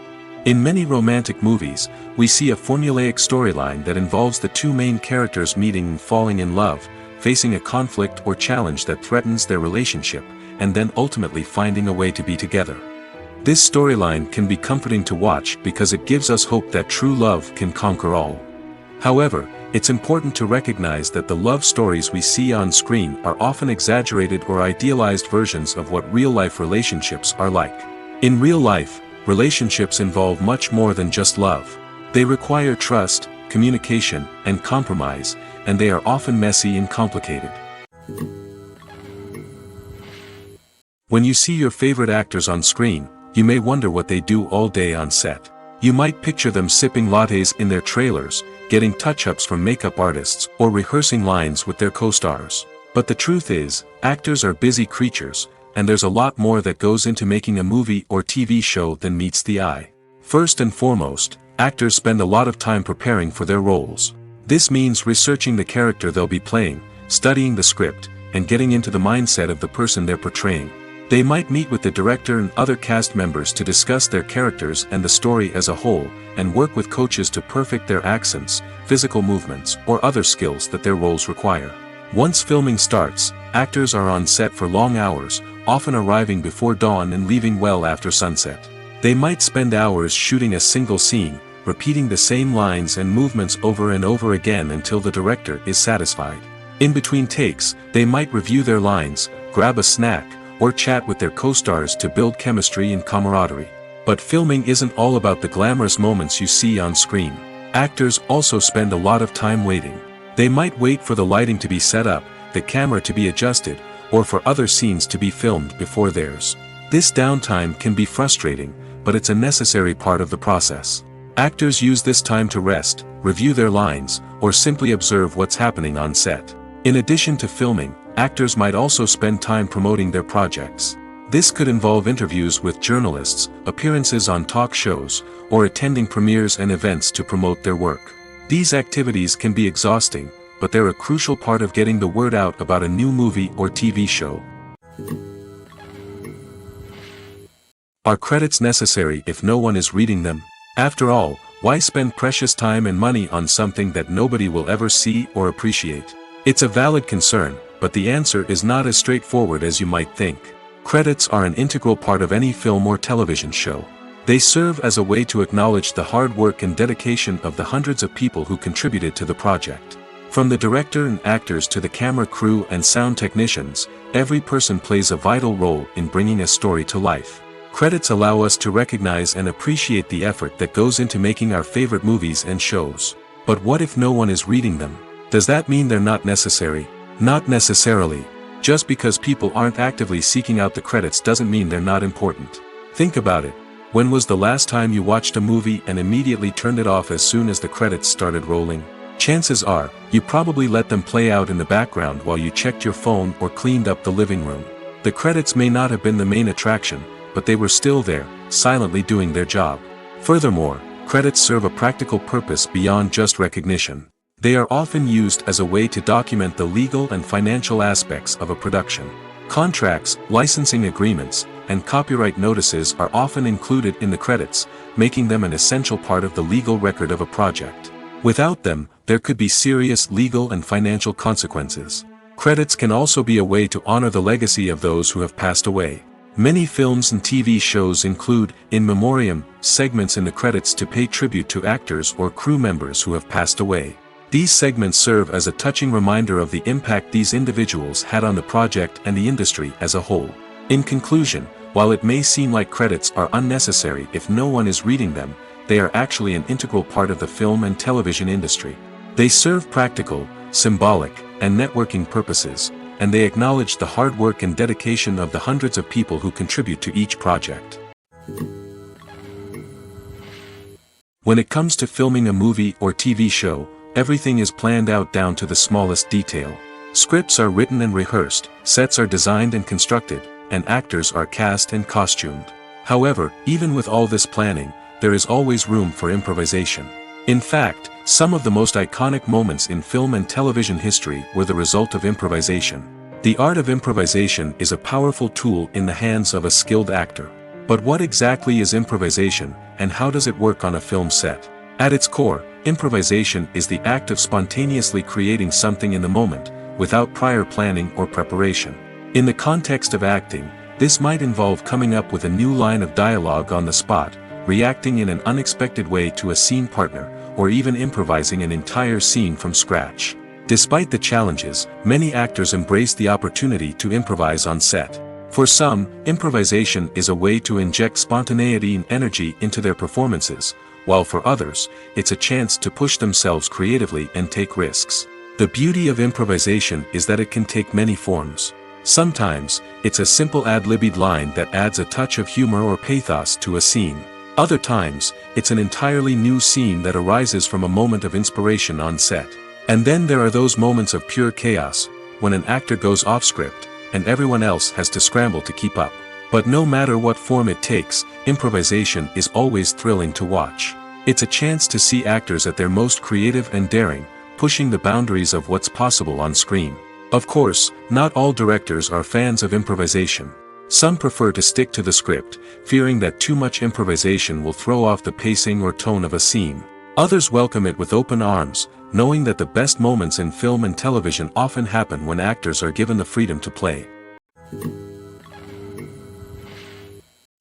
In many romantic movies, we see a formulaic storyline that involves the two main characters meeting and falling in love, facing a conflict or challenge that threatens their relationship, and then ultimately finding a way to be together. This storyline can be comforting to watch because it gives us hope that true love can conquer all. However, it's important to recognize that the love stories we see on screen are often exaggerated or idealized versions of what real-life relationships are like. In real life, relationships involve much more than just love. They require trust, communication, and compromise, and they are often messy and complicated. When you see your favorite actors on screen, you may wonder what they do all day on set. You might picture them sipping lattes in their trailers, getting touch-ups from makeup artists, or rehearsing lines with their co-stars. But the truth is, actors are busy creatures, and there's a lot more that goes into making a movie or TV show than meets the eye. First and foremost, actors spend a lot of time preparing for their roles. This means researching the character they'll be playing, studying the script, and getting into the mindset of the person they're portraying. They might meet with the director and other cast members to discuss their characters and the story as a whole, and work with coaches to perfect their accents, physical movements, or other skills that their roles require. Once filming starts, actors are on set for long hours, often arriving before dawn and leaving well after sunset. They might spend hours shooting a single scene, repeating the same lines and movements over and over again until the director is satisfied. In between takes, they might review their lines, grab a snack, or chat with their co-stars to build chemistry and camaraderie. But filming isn't all about the glamorous moments you see on screen. Actors also spend a lot of time waiting. They might wait for the lighting to be set up, the camera to be adjusted, or for other scenes to be filmed before theirs. This downtime can be frustrating, but it's a necessary part of the process. Actors use this time to rest, review their lines, or simply observe what's happening on set. In addition to filming, actors might also spend time promoting their projects. This could involve interviews with journalists, appearances on talk shows, or attending premieres and events to promote their work. These activities can be exhausting, but they're a crucial part of getting the word out about a new movie or TV show. Are credits necessary if no one is reading them? After all, why spend precious time and money on something that nobody will ever see or appreciate? It's a valid concern, but the answer is not as straightforward as you might think. Credits are an integral part of any film or television show. They serve as a way to acknowledge the hard work and dedication of the hundreds of people who contributed to the project. From the director and actors to the camera crew and sound technicians, every person plays a vital role in bringing a story to life. Credits allow us to recognize and appreciate the effort that goes into making our favorite movies and shows. But what if no one is reading them? Does that mean they're not necessary? Not necessarily. Just because people aren't actively seeking out the credits doesn't mean they're not important. Think about it. When was the last time you watched a movie and immediately turned it off as soon as the credits started rolling? Chances are, you probably let them play out in the background while you checked your phone or cleaned up the living room. The credits may not have been the main attraction, but they were still there, silently doing their job. Furthermore, credits serve a practical purpose beyond just recognition. They are often used as a way to document the legal and financial aspects of a production. Contracts, licensing agreements, and copyright notices are often included in the credits, making them an essential part of the legal record of a project. Without them, there could be serious legal and financial consequences. Credits can also be a way to honor the legacy of those who have passed away. Many films and TV shows include, in memoriam, segments in the credits to pay tribute to actors or crew members who have passed away. These segments serve as a touching reminder of the impact these individuals had on the project and the industry as a whole. In conclusion, while it may seem like credits are unnecessary if no one is reading them, they are actually an integral part of the film and television industry. They serve practical, symbolic, and networking purposes, and they acknowledge the hard work and dedication of the hundreds of people who contribute to each project. When it comes to filming a movie or TV show, everything is planned out down to the smallest detail. Scripts are written and rehearsed, sets are designed and constructed, and actors are cast and costumed. However, even with all this planning, there is always room for improvisation. In fact, some of the most iconic moments in film and television history were the result of improvisation. The art of improvisation is a powerful tool in the hands of a skilled actor. But what exactly is improvisation, and how does it work on a film set? At its core, improvisation is the act of spontaneously creating something in the moment, without prior planning or preparation. In the context of acting, this might involve coming up with a new line of dialogue on the spot, reacting in an unexpected way to a scene partner, or even improvising an entire scene from scratch. Despite the challenges, many actors embrace the opportunity to improvise on set. For some, improvisation is a way to inject spontaneity and energy into their performances, while for others, it's a chance to push themselves creatively and take risks. The beauty of improvisation is that it can take many forms. Sometimes, it's a simple ad-libbed line that adds a touch of humor or pathos to a scene. Other times, it's an entirely new scene that arises from a moment of inspiration on set. And then there are those moments of pure chaos, when an actor goes off script, and everyone else has to scramble to keep up. But no matter what form it takes, improvisation is always thrilling to watch. It's a chance to see actors at their most creative and daring, pushing the boundaries of what's possible on screen. Of course, not all directors are fans of improvisation. Some prefer to stick to the script, fearing that too much improvisation will throw off the pacing or tone of a scene. Others welcome it with open arms, knowing that the best moments in film and television often happen when actors are given the freedom to play.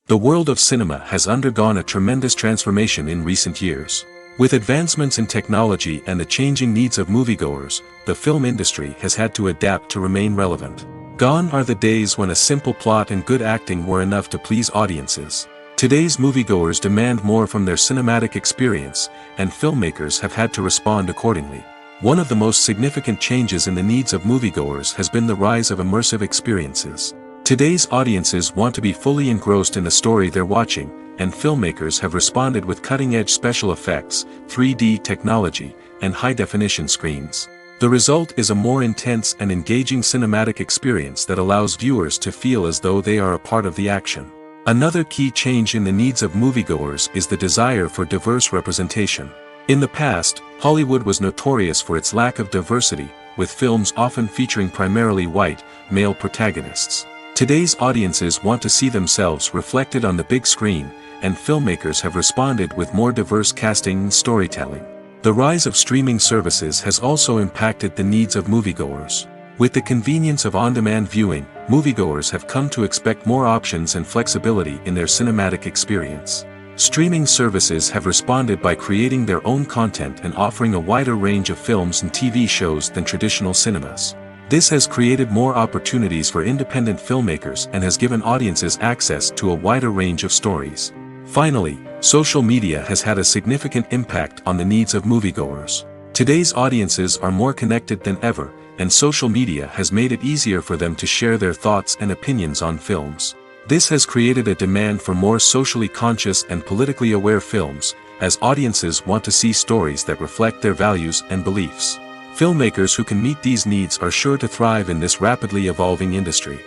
The world of cinema has undergone a tremendous transformation in recent years. With advancements in technology and the changing needs of moviegoers, the film industry has had to adapt to remain relevant. Gone are the days when a simple plot and good acting were enough to please audiences. Today's moviegoers demand more from their cinematic experience, and filmmakers have had to respond accordingly. One of the most significant changes in the needs of moviegoers has been the rise of immersive experiences. Today's audiences want to be fully engrossed in the story they're watching, and filmmakers have responded with cutting-edge special effects, 3D technology, and high-definition screens. The result is a more intense and engaging cinematic experience that allows viewers to feel as though they are a part of the action. Another key change in the needs of moviegoers is the desire for diverse representation. In the past, Hollywood was notorious for its lack of diversity, with films often featuring primarily white, male protagonists. Today's audiences want to see themselves reflected on the big screen, and filmmakers have responded with more diverse casting and storytelling. The rise of streaming services has also impacted the needs of moviegoers. With the convenience of on-demand viewing, moviegoers have come to expect more options and flexibility in their cinematic experience. Streaming services have responded by creating their own content and offering a wider range of films and TV shows than traditional cinemas. This has created more opportunities for independent filmmakers and has given audiences access to a wider range of stories. Finally, social media has had a significant impact on the needs of moviegoers. Today's audiences are more connected than ever, and social media has made it easier for them to share their thoughts and opinions on films. This has created a demand for more socially conscious and politically aware films, as audiences want to see stories that reflect their values and beliefs. Filmmakers who can meet these needs are sure to thrive in this rapidly evolving industry.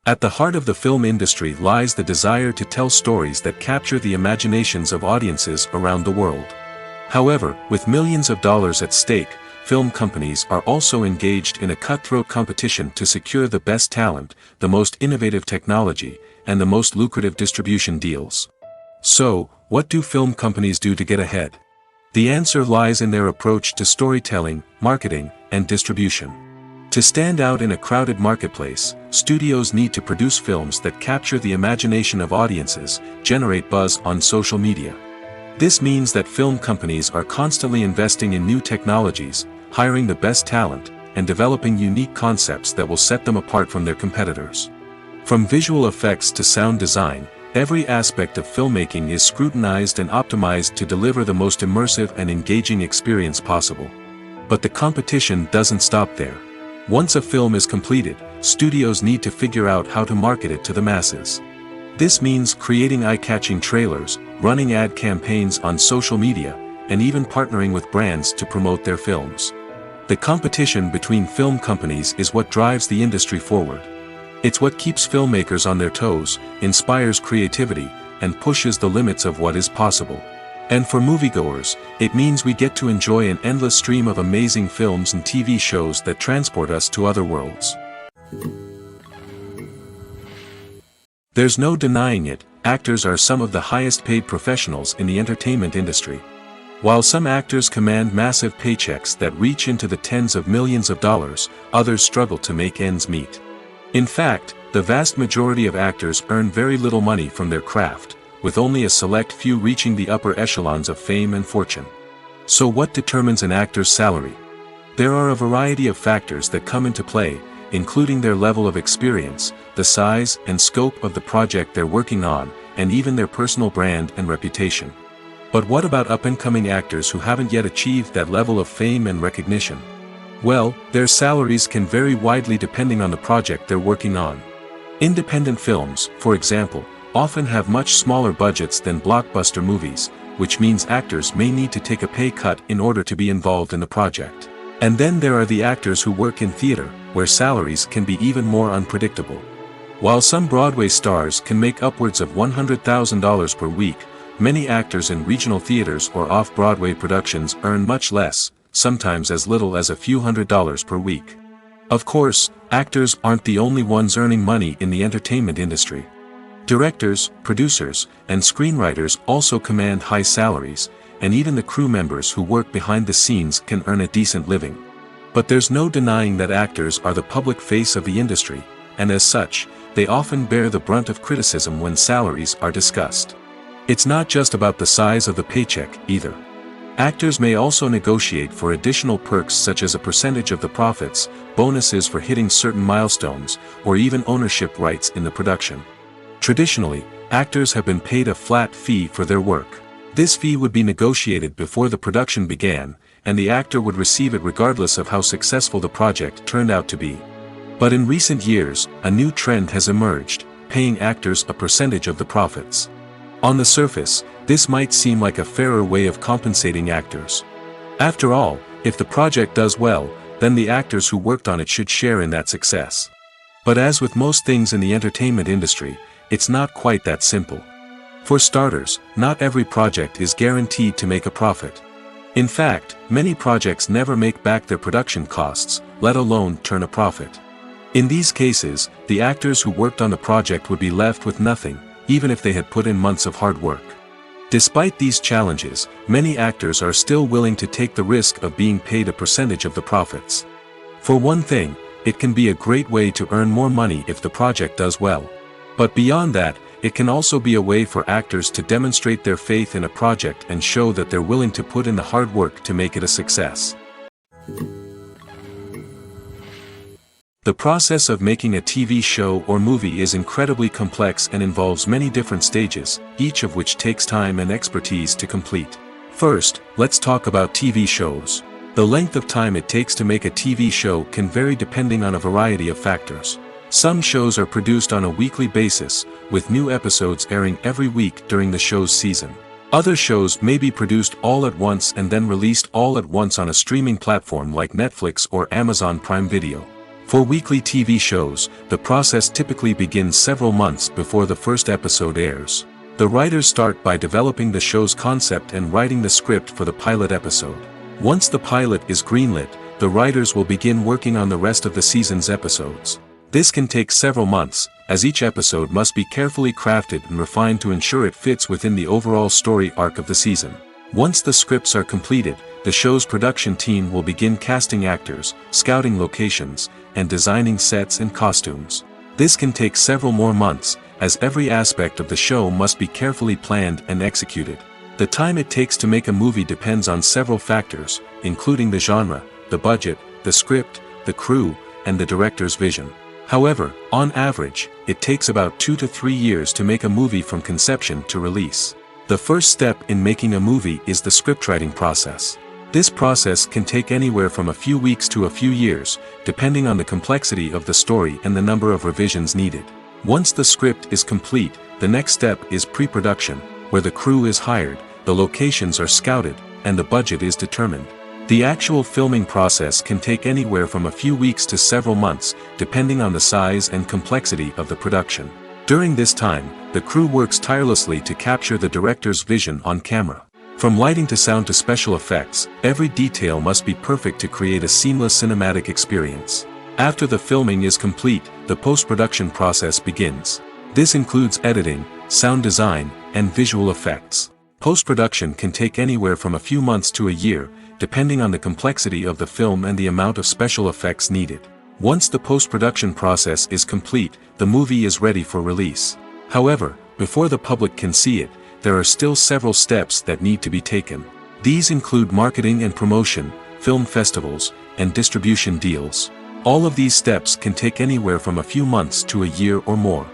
At the heart of the film industry lies the desire to tell stories that capture the imaginations of audiences around the world. However, with millions of dollars at stake, film companies are also engaged in a cutthroat competition to secure the best talent, the most innovative technology, and the most lucrative distribution deals. So, what do film companies do to get ahead? The answer lies in their approach to storytelling, marketing, and distribution. To stand out in a crowded marketplace, studios need to produce films that capture the imagination of audiences, generate buzz on social media. This means that film companies are constantly investing in new technologies, hiring the best talent, and developing unique concepts that will set them apart from their competitors. From visual effects to sound design, every aspect of filmmaking is scrutinized and optimized to deliver the most immersive and engaging experience possible. But the competition doesn't stop there. Once a film is completed, studios need to figure out how to market it to the masses. This means creating eye-catching trailers, running ad campaigns on social media, and even partnering with brands to promote their films. The competition between film companies is what drives the industry forward. It's what keeps filmmakers on their toes, inspires creativity, and pushes the limits of what is possible. And for moviegoers, it means we get to enjoy an endless stream of amazing films and TV shows that transport us to other worlds. There's no denying it, actors are some of the highest paid professionals in the entertainment industry. While some actors command massive paychecks that reach into the tens of millions of dollars, others struggle to make ends meet. In fact, the vast majority of actors earn very little money from their craft, with only a select few reaching the upper echelons of fame and fortune. So what determines an actor's salary? There are a variety of factors that come into play, including their level of experience, the size and scope of the project they're working on, and even their personal brand and reputation. But what about up-and-coming actors who haven't yet achieved that level of fame and recognition? Well, their salaries can vary widely depending on the project they're working on. Independent films, for example, often have much smaller budgets than blockbuster movies, which means actors may need to take a pay cut in order to be involved in the project. And then there are the actors who work in theater, where salaries can be even more unpredictable. While some Broadway stars can make upwards of $100,000 per week, many actors in regional theaters or off-Broadway productions earn much less, sometimes as little as a few $100s per week. Of course, actors aren't the only ones earning money in the entertainment industry. Directors, producers, and screenwriters also command high salaries, and even the crew members who work behind the scenes can earn a decent living. But there's no denying that actors are the public face of the industry, and as such, they often bear the brunt of criticism when salaries are discussed. It's not just about the size of the paycheck, either. Actors may also negotiate for additional perks such as a percentage of the profits, bonuses for hitting certain milestones, or even ownership rights in the production. Traditionally, actors have been paid a flat fee for their work. This fee would be negotiated before the production began, and the actor would receive it regardless of how successful the project turned out to be. But in recent years, a new trend has emerged, paying actors a percentage of the profits. On the surface, this might seem like a fairer way of compensating actors. After all, if the project does well, then the actors who worked on it should share in that success. But as with most things in the entertainment industry, it's not quite that simple. For starters, not every project is guaranteed to make a profit. In fact, many projects never make back their production costs, let alone turn a profit. In these cases, the actors who worked on the project would be left with nothing, even if they had put in months of hard work. Despite these challenges, many actors are still willing to take the risk of being paid a percentage of the profits. For one thing, it can be a great way to earn more money if the project does well. But beyond that, it can also be a way for actors to demonstrate their faith in a project and show that they're willing to put in the hard work to make it a success. The process of making a TV show or movie is incredibly complex and involves many different stages, each of which takes time and expertise to complete. First, let's talk about TV shows. The length of time it takes to make a TV show can vary depending on a variety of factors. Some shows are produced on a weekly basis, with new episodes airing every week during the show's season. Other shows may be produced all at once and then released all at once on a streaming platform like Netflix or Amazon Prime Video. For weekly TV shows, the process typically begins several months before the first episode airs. The writers start by developing the show's concept and writing the script for the pilot episode. Once the pilot is greenlit, the writers will begin working on the rest of the season's episodes. This can take several months, as each episode must be carefully crafted and refined to ensure it fits within the overall story arc of the season. Once the scripts are completed, the show's production team will begin casting actors, scouting locations, and designing sets and costumes. This can take several more months, as every aspect of the show must be carefully planned and executed. The time it takes to make a movie depends on several factors, including the genre, the budget, the script, the crew, and the director's vision. However, on average, it takes about 2 to 3 years to make a movie from conception to release. The first step in making a movie is the scriptwriting process. This process can take anywhere from a few weeks to a few years, depending on the complexity of the story and the number of revisions needed. Once the script is complete, the next step is pre-production, where the crew is hired, the locations are scouted, and the budget is determined. The actual filming process can take anywhere from a few weeks to several months, depending on the size and complexity of the production. During this time, the crew works tirelessly to capture the director's vision on camera. From lighting to sound to special effects, every detail must be perfect to create a seamless cinematic experience. After the filming is complete, the post-production process begins. This includes editing, sound design, and visual effects. Post-production can take anywhere from a few months to a year, depending on the complexity of the film and the amount of special effects needed. Once the post-production process is complete, the movie is ready for release. However, before the public can see it, there are still several steps that need to be taken. These include marketing and promotion, film festivals, and distribution deals. All of these steps can take anywhere from a few months to a year or more.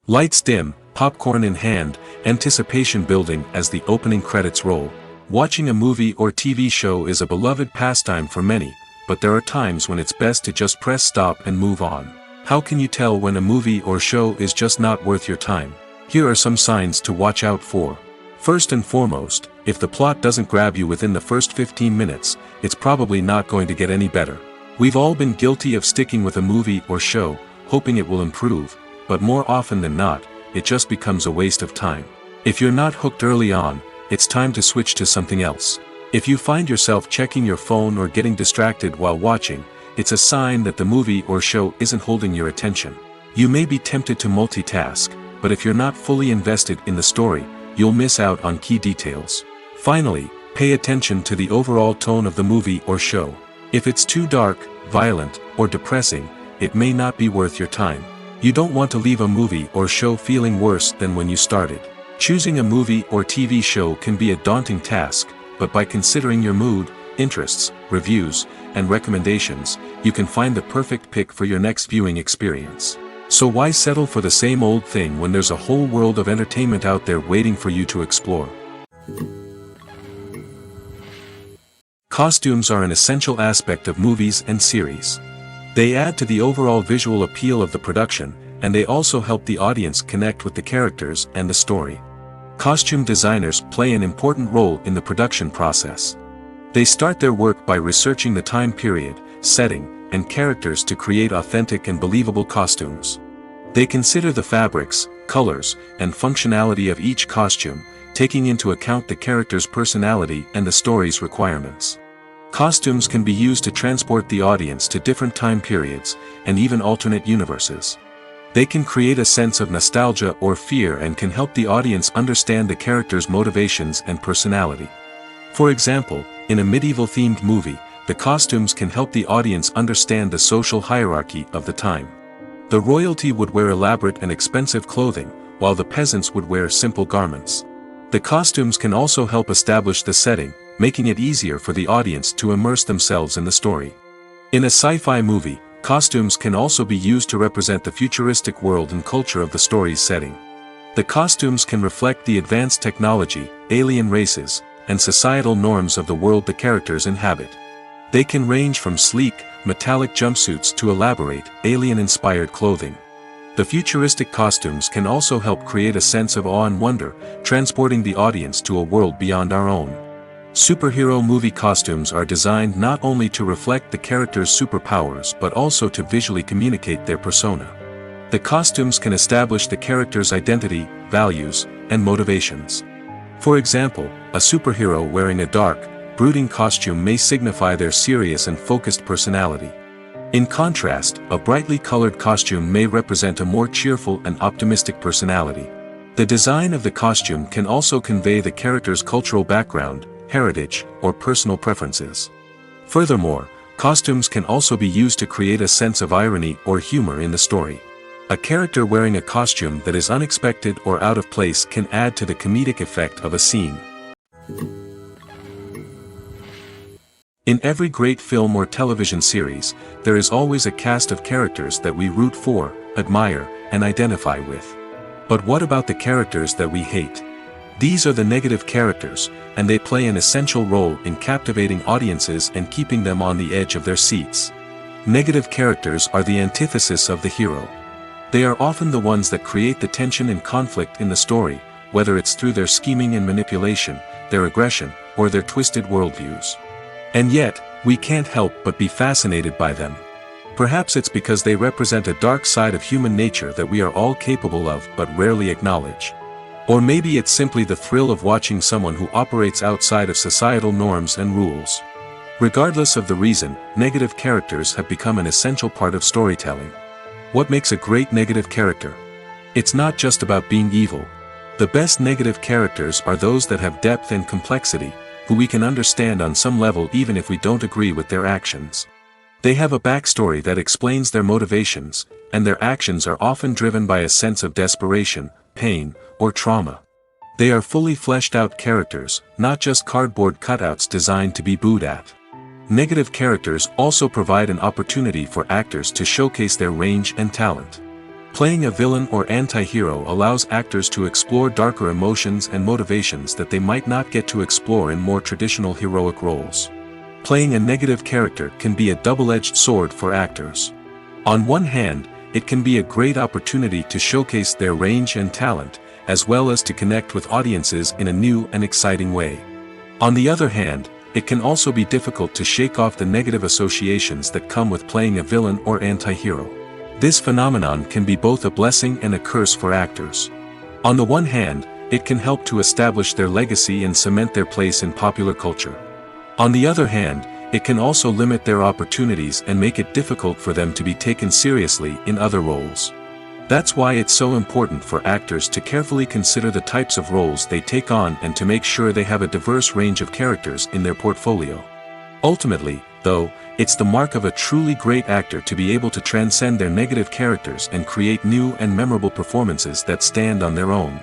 Lights dim, popcorn in hand, anticipation building as the opening credits roll. Watching a movie or TV show is a beloved pastime for many, but there are times when it's best to just press stop and move on. How can you tell when a movie or show is just not worth your time? Here are some signs to watch out for. First and foremost, if the plot doesn't grab you within the first 15 minutes, it's probably not going to get any better. We've all been guilty of sticking with a movie or show, hoping it will improve, but more often than not, it just becomes a waste of time. If you're not hooked early on, it's time to switch to something else. If you find yourself checking your phone or getting distracted while watching, it's a sign that the movie or show isn't holding your attention. You may be tempted to multitask, but if you're not fully invested in the story, you'll miss out on key details. Finally, pay attention to the overall tone of the movie or show. If it's too dark, violent, or depressing, it may not be worth your time. You don't want to leave a movie or show feeling worse than when you started. Choosing a movie or TV show can be a daunting task, but by considering your mood, interests, reviews, and recommendations, you can find the perfect pick for your next viewing experience. So why settle for the same old thing when there's a whole world of entertainment out there waiting for you to explore? Costumes are an essential aspect of movies and series. They add to the overall visual appeal of the production, and they also help the audience connect with the characters and the story. Costume designers play an important role in the production process. They start their work by researching the time period, setting, and characters to create authentic and believable costumes. They consider the fabrics, colors, and functionality of each costume, taking into account the character's personality and the story's requirements. Costumes can be used to transport the audience to different time periods, and even alternate universes. They can create a sense of nostalgia or fear and can help the audience understand the character's motivations and personality. For example, in a medieval-themed movie, the costumes can help the audience understand the social hierarchy of the time. The royalty would wear elaborate and expensive clothing, while the peasants would wear simple garments. The costumes can also help establish the setting, making it easier for the audience to immerse themselves in the story. In a sci-fi movie, costumes can also be used to represent the futuristic world and culture of the story's setting. The costumes can reflect the advanced technology, alien races, and societal norms of the world the characters inhabit. They can range from sleek, metallic jumpsuits to elaborate, alien-inspired clothing. The futuristic costumes can also help create a sense of awe and wonder, transporting the audience to a world beyond our own. Superhero movie costumes are designed not only to reflect the character's superpowers but also to visually communicate their persona. The costumes can establish the character's identity, values, and motivations. For example, a superhero wearing a dark, brooding costume may signify their serious and focused personality. In contrast, a brightly colored costume may represent a more cheerful and optimistic personality. The design of the costume can also convey the character's cultural background, heritage, or personal preferences. Furthermore, costumes can also be used to create a sense of irony or humor in the story. A character wearing a costume that is unexpected or out of place can add to the comedic effect of a scene. In every great film or television series, there is always a cast of characters that we root for, admire, and identify with. But what about the characters that we hate? These are the negative characters, and they play an essential role in captivating audiences and keeping them on the edge of their seats. Negative characters are the antithesis of the hero. They are often the ones that create the tension and conflict in the story, whether it's through their scheming and manipulation, their aggression, or their twisted worldviews. And yet, we can't help but be fascinated by them. Perhaps it's because they represent a dark side of human nature that we are all capable of but rarely acknowledge. Or maybe it's simply the thrill of watching someone who operates outside of societal norms and rules. Regardless of the reason, negative characters have become an essential part of storytelling. What makes a great negative character? It's not just about being evil. The best negative characters are those that have depth and complexity, who we can understand on some level even if we don't agree with their actions. They have a backstory that explains their motivations, and their actions are often driven by a sense of desperation, pain, or trauma. They are fully fleshed out characters, not just cardboard cutouts designed to be booed at. Negative characters also provide an opportunity for actors to showcase their range and talent. Playing a villain or anti-hero allows actors to explore darker emotions and motivations that they might not get to explore in more traditional heroic roles. Playing a negative character can be a double-edged sword for actors. On one hand, it can be a great opportunity to showcase their range and talent, as well as to connect with audiences in a new and exciting way. On the other hand, it can also be difficult to shake off the negative associations that come with playing a villain or anti-hero. This phenomenon can be both a blessing and a curse for actors. On the one hand, it can help to establish their legacy and cement their place in popular culture. On the other hand, it can also limit their opportunities and make it difficult for them to be taken seriously in other roles. That's why it's so important for actors to carefully consider the types of roles they take on and to make sure they have a diverse range of characters in their portfolio. Ultimately, though, it's the mark of a truly great actor to be able to transcend their negative characters and create new and memorable performances that stand on their own.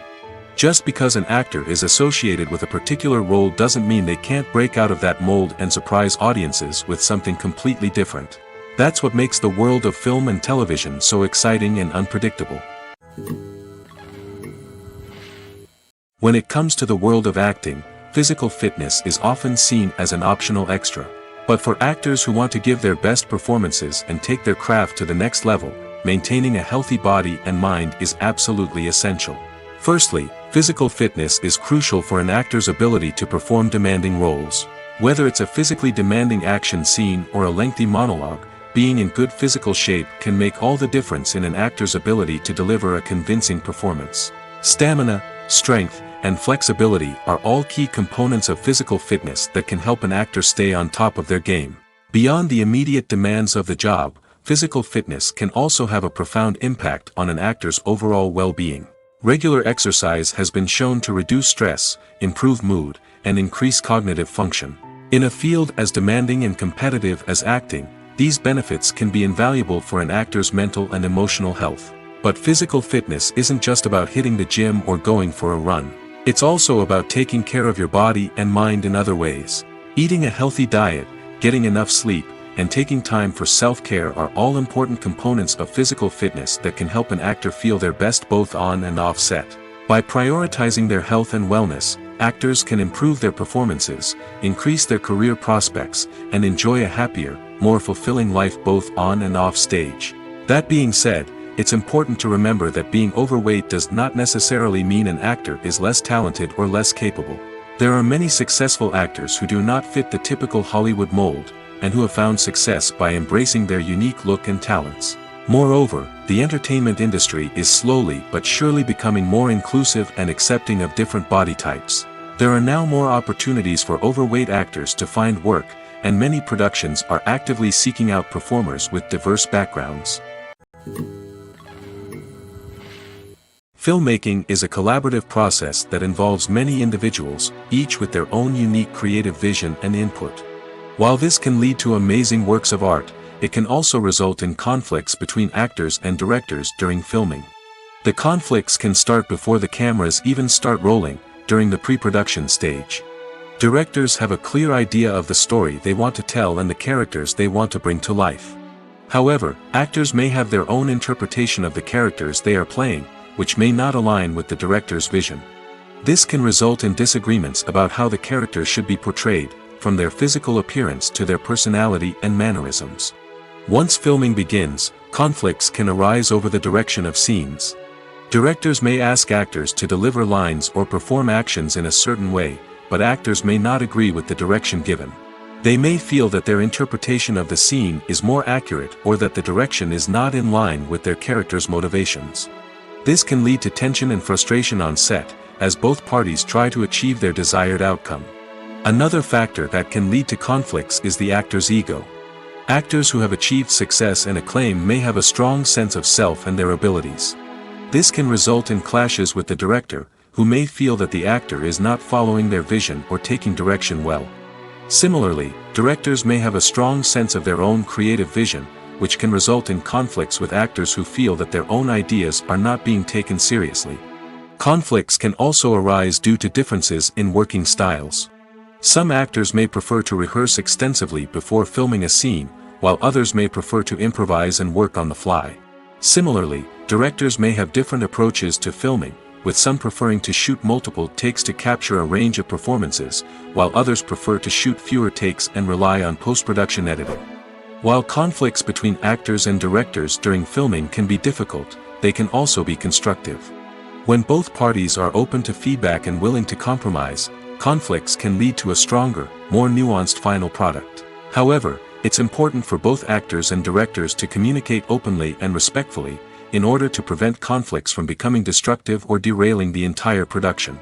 Just because an actor is associated with a particular role doesn't mean they can't break out of that mold and surprise audiences with something completely different. That's what makes the world of film and television so exciting and unpredictable. When it comes to the world of acting, physical fitness is often seen as an optional extra. But for actors who want to give their best performances and take their craft to the next level, maintaining a healthy body and mind is absolutely essential. Firstly, physical fitness is crucial for an actor's ability to perform demanding roles. Whether it's a physically demanding action scene or a lengthy monologue, being in good physical shape can make all the difference in an actor's ability to deliver a convincing performance. Stamina, strength, and flexibility are all key components of physical fitness that can help an actor stay on top of their game. Beyond the immediate demands of the job, physical fitness can also have a profound impact on an actor's overall well-being. Regular exercise has been shown to reduce stress, improve mood, and increase cognitive function. In a field as demanding and competitive as acting, these benefits can be invaluable for an actor's mental and emotional health. But physical fitness isn't just about hitting the gym or going for a run. It's also about taking care of your body and mind in other ways. Eating a healthy diet, getting enough sleep, and taking time for self-care are all important components of physical fitness that can help an actor feel their best both on and off set. By prioritizing their health and wellness, actors can improve their performances, increase their career prospects, and enjoy a happier, more fulfilling life both on and off stage. That being said, it's important to remember that being overweight does not necessarily mean an actor is less talented or less capable. There are many successful actors who do not fit the typical Hollywood mold, and who have found success by embracing their unique look and talents. Moreover, the entertainment industry is slowly but surely becoming more inclusive and accepting of different body types. There are now more opportunities for overweight actors to find work, and many productions are actively seeking out performers with diverse backgrounds. Filmmaking is a collaborative process that involves many individuals, each with their own unique creative vision and input. While this can lead to amazing works of art, it can also result in conflicts between actors and directors during filming. The conflicts can start before the cameras even start rolling, during the pre-production stage. Directors have a clear idea of the story they want to tell and the characters they want to bring to life. However, actors may have their own interpretation of the characters they are playing, which may not align with the director's vision. This can result in disagreements about how the characters should be portrayed, from their physical appearance to their personality and mannerisms. Once filming begins, conflicts can arise over the direction of scenes. Directors may ask actors to deliver lines or perform actions in a certain way, but actors may not agree with the direction given. They may feel that their interpretation of the scene is more accurate or that the direction is not in line with their character's motivations. This can lead to tension and frustration on set, as both parties try to achieve their desired outcome. Another factor that can lead to conflicts is the actor's ego. Actors who have achieved success and acclaim may have a strong sense of self and their abilities. This can result in clashes with the director, who may feel that the actor is not following their vision or taking direction well. Similarly, directors may have a strong sense of their own creative vision, which can result in conflicts with actors who feel that their own ideas are not being taken seriously. Conflicts can also arise due to differences in working styles. Some actors may prefer to rehearse extensively before filming a scene, while others may prefer to improvise and work on the fly. Similarly, directors may have different approaches to filming, with some preferring to shoot multiple takes to capture a range of performances, while others prefer to shoot fewer takes and rely on post-production editing. While conflicts between actors and directors during filming can be difficult, they can also be constructive. When both parties are open to feedback and willing to compromise, conflicts can lead to a stronger, more nuanced final product. However, it's important for both actors and directors to communicate openly and respectfully, in order to prevent conflicts from becoming destructive or derailing the entire production.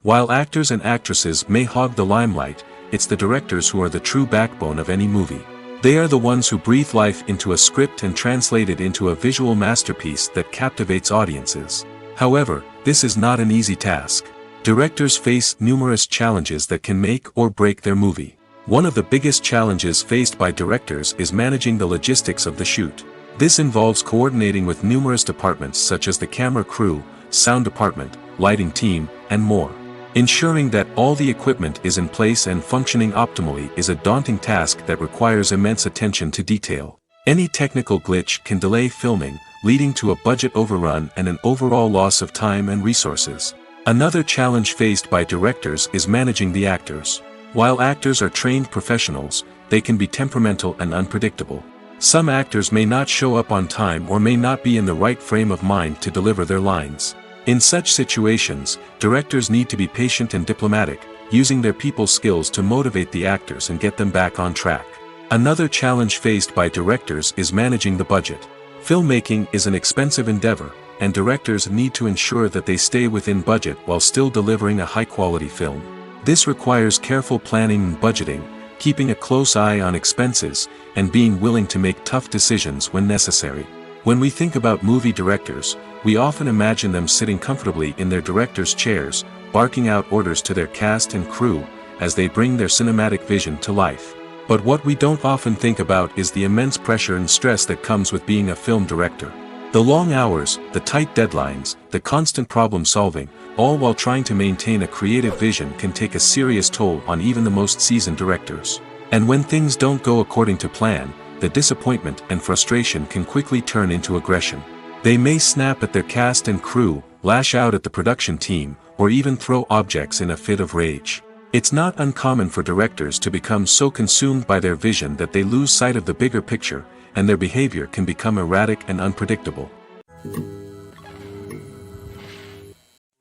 While actors and actresses may hog the limelight, it's the directors who are the true backbone of any movie. They are the ones who breathe life into a script and translate it into a visual masterpiece that captivates audiences. However, this is not an easy task. Directors face numerous challenges that can make or break their movie. One of the biggest challenges faced by directors is managing the logistics of the shoot. This involves coordinating with numerous departments such as the camera crew, sound department, lighting team, and more. Ensuring that all the equipment is in place and functioning optimally is a daunting task that requires immense attention to detail. Any technical glitch can delay filming, leading to a budget overrun and an overall loss of time and resources. Another challenge faced by directors is managing the actors. While actors are trained professionals, they can be temperamental and unpredictable. Some actors may not show up on time or may not be in the right frame of mind to deliver their lines. In such situations, directors need to be patient and diplomatic, using their people skills to motivate the actors and get them back on track. Another challenge faced by directors is managing the budget. Filmmaking is an expensive endeavor, and directors need to ensure that they stay within budget while still delivering a high-quality film. This requires careful planning and budgeting, keeping a close eye on expenses, and being willing to make tough decisions when necessary. When we think about movie directors, we often imagine them sitting comfortably in their director's chairs, barking out orders to their cast and crew, as they bring their cinematic vision to life. But what we don't often think about is the immense pressure and stress that comes with being a film director. The long hours, the tight deadlines, the constant problem solving, all while trying to maintain a creative vision can take a serious toll on even the most seasoned directors. And when things don't go according to plan, the disappointment and frustration can quickly turn into aggression. They may snap at their cast and crew, lash out at the production team, or even throw objects in a fit of rage. It's not uncommon for directors to become so consumed by their vision that they lose sight of the bigger picture, and their behavior can become erratic and unpredictable.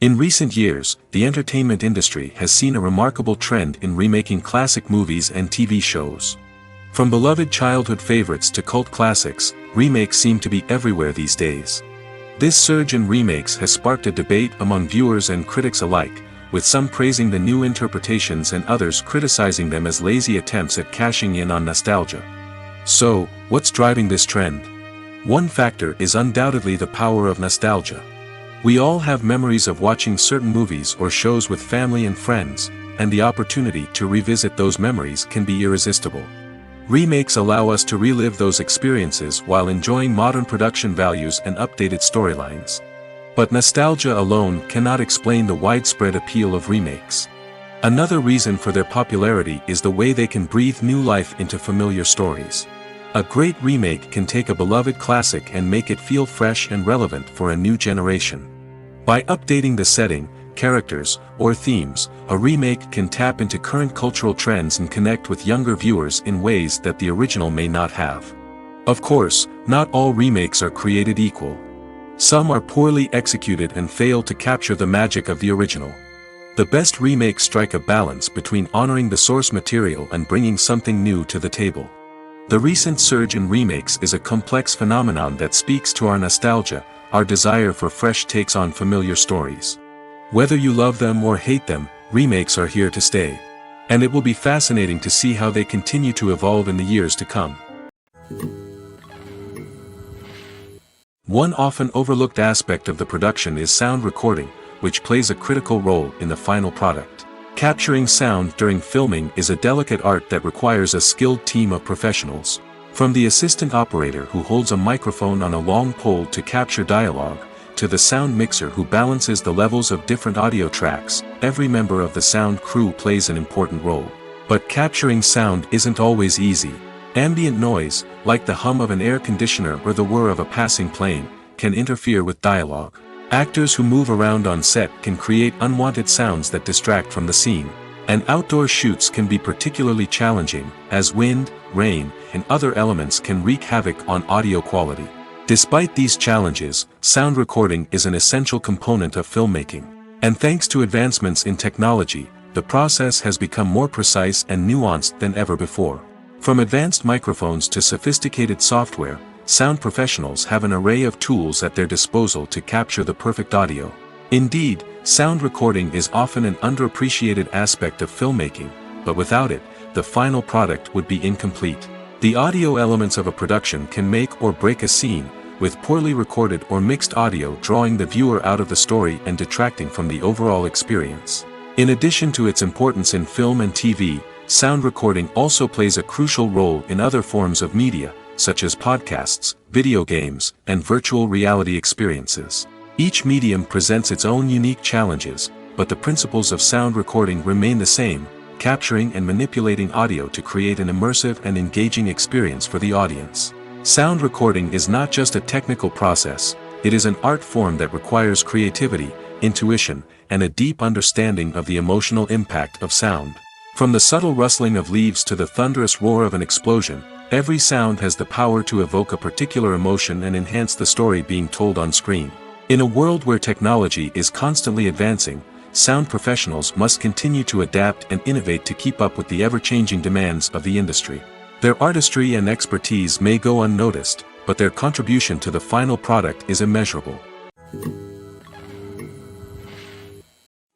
In recent years, the entertainment industry has seen a remarkable trend in remaking classic movies and TV shows. From beloved childhood favorites to cult classics, remakes seem to be everywhere these days. This surge in remakes has sparked a debate among viewers and critics alike, with some praising the new interpretations and others criticizing them as lazy attempts at cashing in on nostalgia. So, what's driving this trend? One factor is undoubtedly the power of nostalgia. We all have memories of watching certain movies or shows with family and friends, and the opportunity to revisit those memories can be irresistible. Remakes allow us to relive those experiences while enjoying modern production values and updated storylines. But nostalgia alone cannot explain the widespread appeal of remakes. Another reason for their popularity is the way they can breathe new life into familiar stories. A great remake can take a beloved classic and make it feel fresh and relevant for a new generation. By updating the setting, characters, or themes, a remake can tap into current cultural trends and connect with younger viewers in ways that the original may not have. Of course, not all remakes are created equal. Some are poorly executed and fail to capture the magic of the original. The best remakes strike a balance between honoring the source material and bringing something new to the table. The recent surge in remakes is a complex phenomenon that speaks to our nostalgia, our desire for fresh takes on familiar stories. Whether you love them or hate them, remakes are here to stay. And it will be fascinating to see how they continue to evolve in the years to come. One often overlooked aspect of the production is sound recording, which plays a critical role in the final product. Capturing sound during filming is a delicate art that requires a skilled team of professionals. From the assistant operator who holds a microphone on a long pole to capture dialogue, to the sound mixer who balances the levels of different audio tracks, every member of the sound crew plays an important role. But capturing sound isn't always easy. Ambient noise, like the hum of an air conditioner or the whir of a passing plane, can interfere with dialogue. Actors who move around on set can create unwanted sounds that distract from the scene. And outdoor shoots can be particularly challenging, as wind, rain, and other elements can wreak havoc on audio quality. Despite these challenges, sound recording is an essential component of filmmaking. And thanks to advancements in technology, the process has become more precise and nuanced than ever before. From advanced microphones to sophisticated software, sound professionals have an array of tools at their disposal to capture the perfect audio. Indeed, sound recording is often an underappreciated aspect of filmmaking, but without it, the final product would be incomplete. The audio elements of a production can make or break a scene, with poorly recorded or mixed audio drawing the viewer out of the story and detracting from the overall experience. In addition to its importance in film and TV, sound recording also plays a crucial role in other forms of media, such as podcasts, video games, and virtual reality experiences. Each medium presents its own unique challenges, but the principles of sound recording remain the same, capturing and manipulating audio to create an immersive and engaging experience for the audience. Sound recording is not just a technical process, it is an art form that requires creativity, intuition, and a deep understanding of the emotional impact of sound. From the subtle rustling of leaves to the thunderous roar of an explosion, every sound has the power to evoke a particular emotion and enhance the story being told on screen. In a world where technology is constantly advancing, sound professionals must continue to adapt and innovate to keep up with the ever-changing demands of the industry. Their artistry and expertise may go unnoticed, but their contribution to the final product is immeasurable.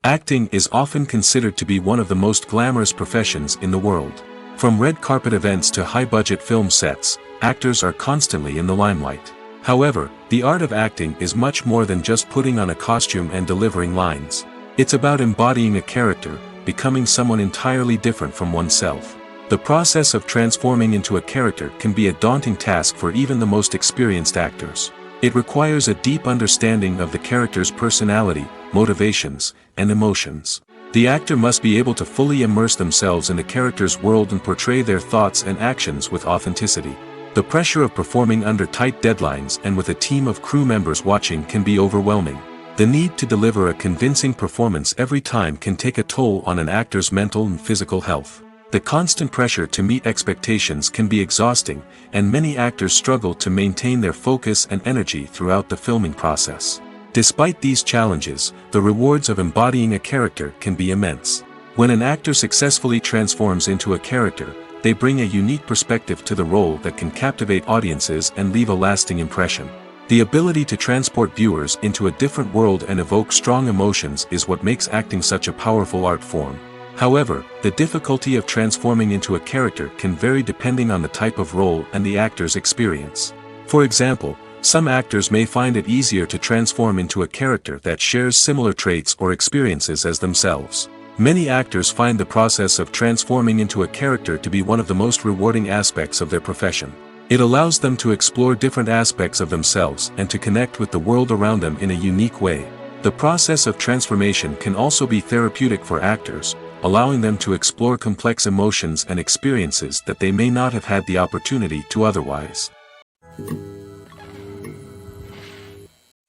Acting is often considered to be one of the most glamorous professions in the world. From red carpet events to high-budget film sets, actors are constantly in the limelight. However, the art of acting is much more than just putting on a costume and delivering lines. It's about embodying a character, becoming someone entirely different from oneself. The process of transforming into a character can be a daunting task for even the most experienced actors. It requires a deep understanding of the character's personality, motivations, and emotions. The actor must be able to fully immerse themselves in the character's world and portray their thoughts and actions with authenticity. The pressure of performing under tight deadlines and with a team of crew members watching can be overwhelming. The need to deliver a convincing performance every time can take a toll on an actor's mental and physical health. The constant pressure to meet expectations can be exhausting, and many actors struggle to maintain their focus and energy throughout the filming process. Despite these challenges, the rewards of embodying a character can be immense. When an actor successfully transforms into a character, they bring a unique perspective to the role that can captivate audiences and leave a lasting impression. The ability to transport viewers into a different world and evoke strong emotions is what makes acting such a powerful art form. However, the difficulty of transforming into a character can vary depending on the type of role and the actor's experience. For example, some actors may find it easier to transform into a character that shares similar traits or experiences as themselves. Many actors find the process of transforming into a character to be one of the most rewarding aspects of their profession. It allows them to explore different aspects of themselves and to connect with the world around them in a unique way. The process of transformation can also be therapeutic for actors, allowing them to explore complex emotions and experiences that they may not have had the opportunity to otherwise.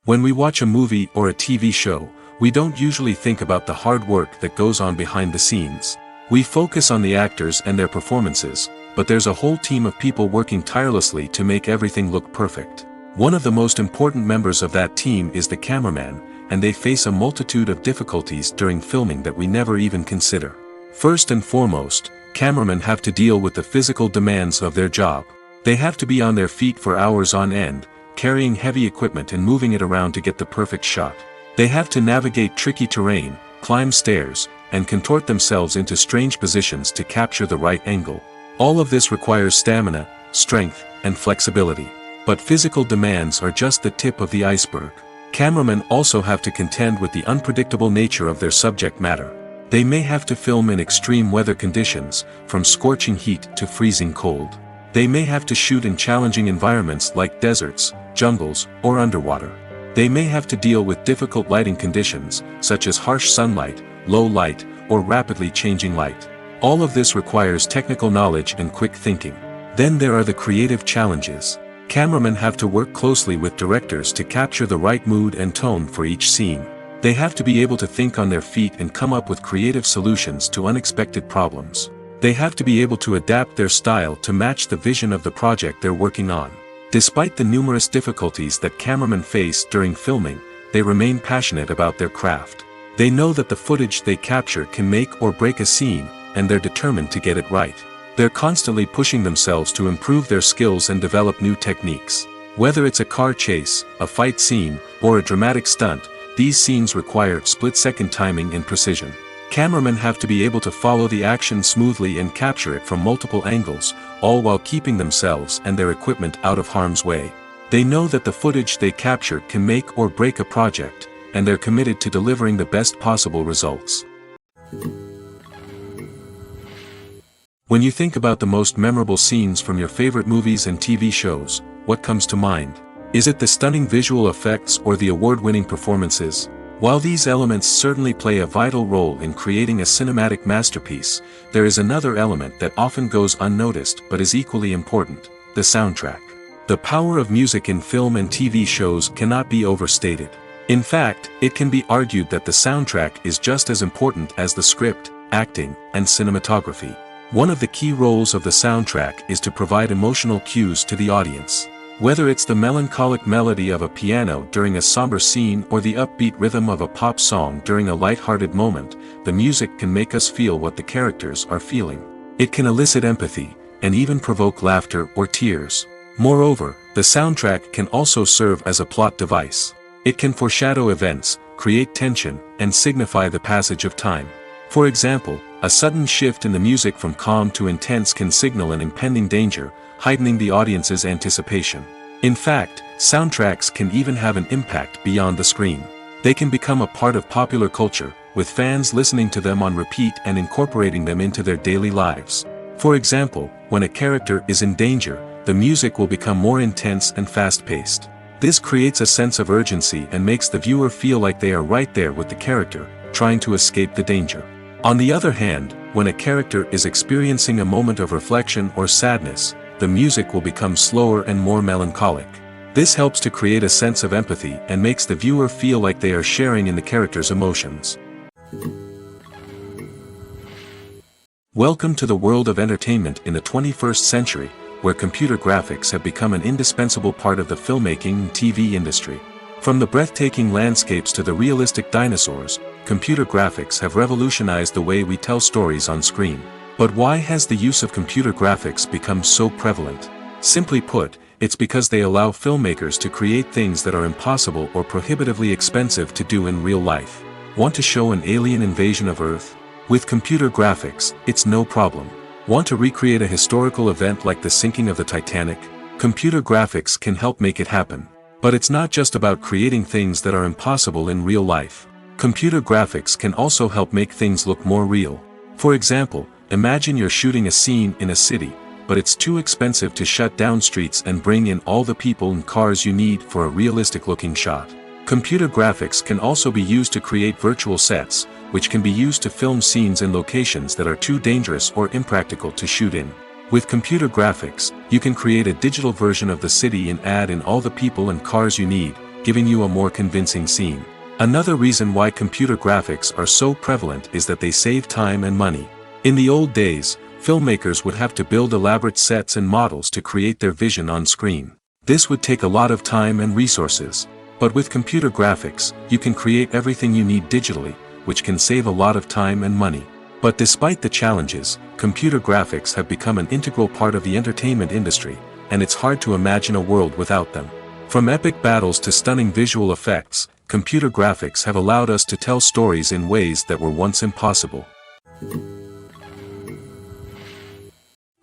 When we watch a movie or a TV show, we don't usually think about the hard work that goes on behind the scenes. We focus on the actors and their performances, but there's a whole team of people working tirelessly to make everything look perfect. One of the most important members of that team is the cameraman, and they face a multitude of difficulties during filming that we never even consider. First and foremost, cameramen have to deal with the physical demands of their job. They have to be on their feet for hours on end, carrying heavy equipment and moving it around to get the perfect shot. They have to navigate tricky terrain, climb stairs, and contort themselves into strange positions to capture the right angle. All of this requires stamina, strength, and flexibility. But physical demands are just the tip of the iceberg. Cameramen also have to contend with the unpredictable nature of their subject matter. They may have to film in extreme weather conditions, from scorching heat to freezing cold. They may have to shoot in challenging environments like deserts, jungles, or underwater. They may have to deal with difficult lighting conditions, such as harsh sunlight, low light, or rapidly changing light. All of this requires technical knowledge and quick thinking. Then there are the creative challenges. Cameramen have to work closely with directors to capture the right mood and tone for each scene. They have to be able to think on their feet and come up with creative solutions to unexpected problems. They have to be able to adapt their style to match the vision of the project they're working on. Despite the numerous difficulties that cameramen face during filming, they remain passionate about their craft. They know that the footage they capture can make or break a scene, and they're determined to get it right. They're constantly pushing themselves to improve their skills and develop new techniques. Whether it's a car chase, a fight scene, or a dramatic stunt, these scenes require split-second timing and precision. Cameramen have to be able to follow the action smoothly and capture it from multiple angles, all while keeping themselves and their equipment out of harm's way. They know that the footage they capture can make or break a project, and they're committed to delivering the best possible results. When you think about the most memorable scenes from your favorite movies and TV shows, what comes to mind? Is it the stunning visual effects or the award-winning performances? While these elements certainly play a vital role in creating a cinematic masterpiece, there is another element that often goes unnoticed but is equally important: the soundtrack. The power of music in film and TV shows cannot be overstated. In fact, it can be argued that the soundtrack is just as important as the script, acting, and cinematography. One of the key roles of the soundtrack is to provide emotional cues to the audience. Whether it's the melancholic melody of a piano during a somber scene or the upbeat rhythm of a pop song during a light-hearted moment, the music can make us feel what the characters are feeling. It can elicit empathy, and even provoke laughter or tears. Moreover, the soundtrack can also serve as a plot device. It can foreshadow events, create tension, and signify the passage of time. For example, a sudden shift in the music from calm to intense can signal an impending danger, heightening the audience's anticipation. In fact, soundtracks can even have an impact beyond the screen. They can become a part of popular culture, with fans listening to them on repeat and incorporating them into their daily lives. For example, when a character is in danger, the music will become more intense and fast-paced. This creates a sense of urgency and makes the viewer feel like they are right there with the character, trying to escape the danger. On the other hand, when a character is experiencing a moment of reflection or sadness, the music will become slower and more melancholic. This helps to create a sense of empathy and makes the viewer feel like they are sharing in the character's emotions. Welcome to the world of entertainment in the 21st century, where computer graphics have become an indispensable part of the filmmaking and TV industry. From the breathtaking landscapes to the realistic dinosaurs, computer graphics have revolutionized the way we tell stories on screen. But why has the use of computer graphics become so prevalent? Simply put, it's because they allow filmmakers to create things that are impossible or prohibitively expensive to do in real life. Want to show an alien invasion of Earth? With computer graphics, it's no problem. Want to recreate a historical event like the sinking of the Titanic? Computer graphics can help make it happen. But it's not just about creating things that are impossible in real life. Computer graphics can also help make things look more real. For example, imagine you're shooting a scene in a city, but it's too expensive to shut down streets and bring in all the people and cars you need for a realistic-looking shot. Computer graphics can also be used to create virtual sets, which can be used to film scenes in locations that are too dangerous or impractical to shoot in. With computer graphics, you can create a digital version of the city and add in all the people and cars you need, giving you a more convincing scene. Another reason why computer graphics are so prevalent is that they save time and money. In the old days, filmmakers would have to build elaborate sets and models to create their vision on screen. This would take a lot of time and resources. But with computer graphics, you can create everything you need digitally, which can save a lot of time and money. But despite the challenges, computer graphics have become an integral part of the entertainment industry, and it's hard to imagine a world without them. From epic battles to stunning visual effects, computer graphics have allowed us to tell stories in ways that were once impossible.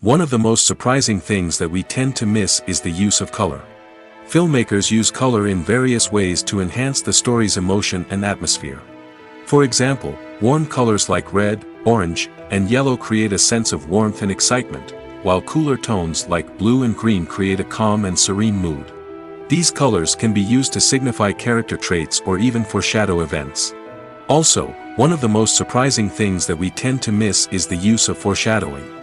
One of the most surprising things that we tend to miss is the use of color. Filmmakers use color in various ways to enhance the story's emotion and atmosphere. For example, warm colors like red, orange, and yellow create a sense of warmth and excitement, while cooler tones like blue and green create a calm and serene mood. These colors can be used to signify character traits or even foreshadow events. Also, one of the most surprising things that we tend to miss is the use of foreshadowing.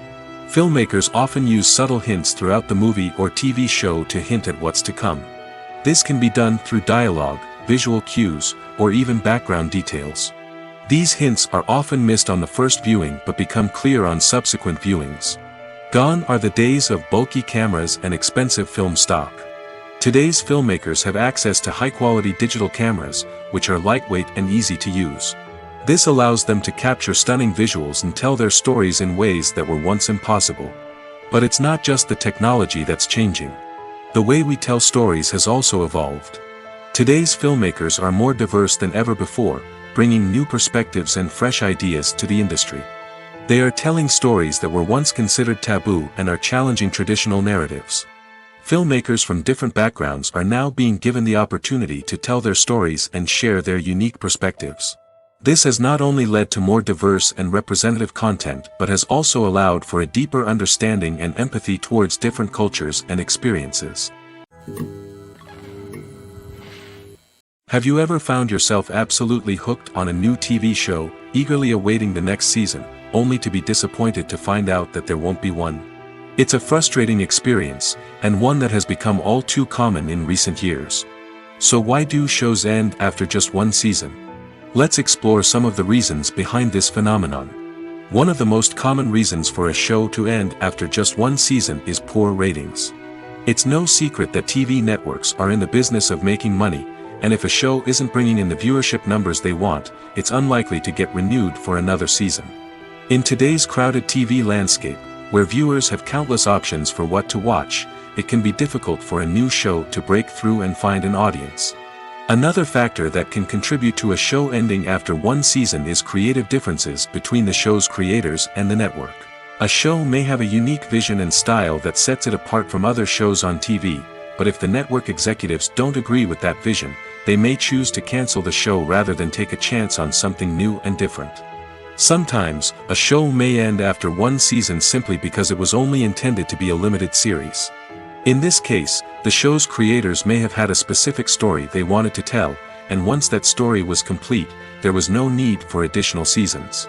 Filmmakers often use subtle hints throughout the movie or TV show to hint at what's to come. This can be done through dialogue, visual cues, or even background details. These hints are often missed on the first viewing but become clear on subsequent viewings. Gone are the days of bulky cameras and expensive film stock. Today's filmmakers have access to high-quality digital cameras, which are lightweight and easy to use. This allows them to capture stunning visuals and tell their stories in ways that were once impossible. But it's not just the technology that's changing. The way we tell stories has also evolved. Today's filmmakers are more diverse than ever before, bringing new perspectives and fresh ideas to the industry. They are telling stories that were once considered taboo and are challenging traditional narratives. Filmmakers from different backgrounds are now being given the opportunity to tell their stories and share their unique perspectives. This has not only led to more diverse and representative content but has also allowed for a deeper understanding and empathy towards different cultures and experiences. Have you ever found yourself absolutely hooked on a new TV show, eagerly awaiting the next season, only to be disappointed to find out that there won't be one? It's a frustrating experience, and one that has become all too common in recent years. So why do shows end after just one season? Let's explore some of the reasons behind this phenomenon. One of the most common reasons for a show to end after just one season is poor ratings. It's no secret that TV networks are in the business of making money, and if a show isn't bringing in the viewership numbers they want, it's unlikely to get renewed for another season. In today's crowded TV landscape, where viewers have countless options for what to watch, it can be difficult for a new show to break through and find an audience. Another factor that can contribute to a show ending after one season is creative differences between the show's creators and the network. A show may have a unique vision and style that sets it apart from other shows on TV, but if the network executives don't agree with that vision, they may choose to cancel the show rather than take a chance on something new and different. Sometimes, a show may end after one season simply because it was only intended to be a limited series. In this case, the show's creators may have had a specific story they wanted to tell, and once that story was complete, there was no need for additional seasons.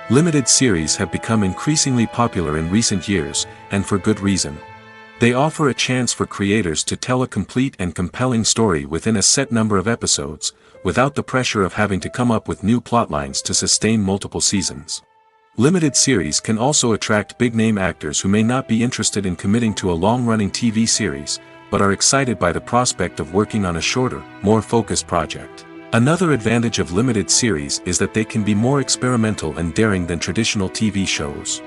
Limited series have become increasingly popular in recent years, and for good reason. They offer a chance for creators to tell a complete and compelling story within a set number of episodes, without the pressure of having to come up with new plotlines to sustain multiple seasons. Limited series can also attract big-name actors who may not be interested in committing to a long-running TV series, but are excited by the prospect of working on a shorter, more focused project. Another advantage of limited series is that they can be more experimental and daring than traditional TV shows.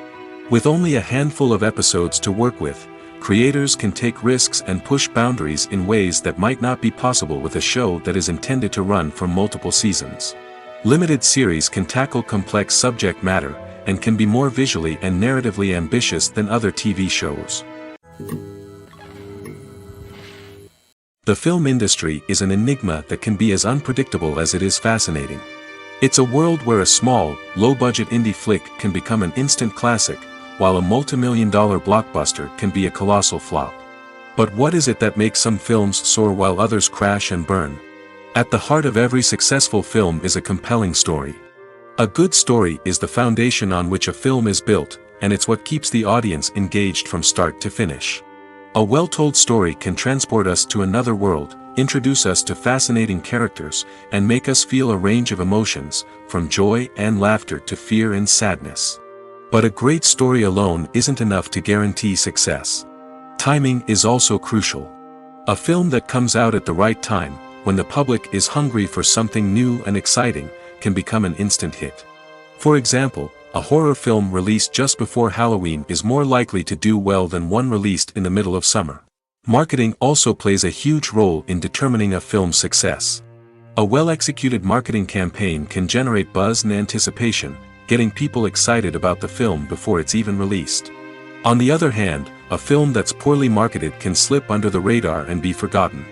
With only a handful of episodes to work with, creators can take risks and push boundaries in ways that might not be possible with a show that is intended to run for multiple seasons. Limited series can tackle complex subject matter, and can be more visually and narratively ambitious than other TV shows. The film industry is an enigma that can be as unpredictable as it is fascinating. It's a world where a small, low-budget indie flick can become an instant classic, while a multi-million-dollar blockbuster can be a colossal flop. But what is it that makes some films soar while others crash and burn? At the heart of every successful film is a compelling story. A good story is the foundation on which a film is built, and it's what keeps the audience engaged from start to finish. A well-told story can transport us to another world, introduce us to fascinating characters, and make us feel a range of emotions, from joy and laughter to fear and sadness. But a great story alone isn't enough to guarantee success. Timing is also crucial. A film that comes out at the right time, when the public is hungry for something new and exciting, can become an instant hit. For example, a horror film released just before Halloween is more likely to do well than one released in the middle of summer. Marketing also plays a huge role in determining a film's success. A well-executed marketing campaign can generate buzz and anticipation, getting people excited about the film before it's even released. On the other hand, a film that's poorly marketed can slip under the radar and be forgotten.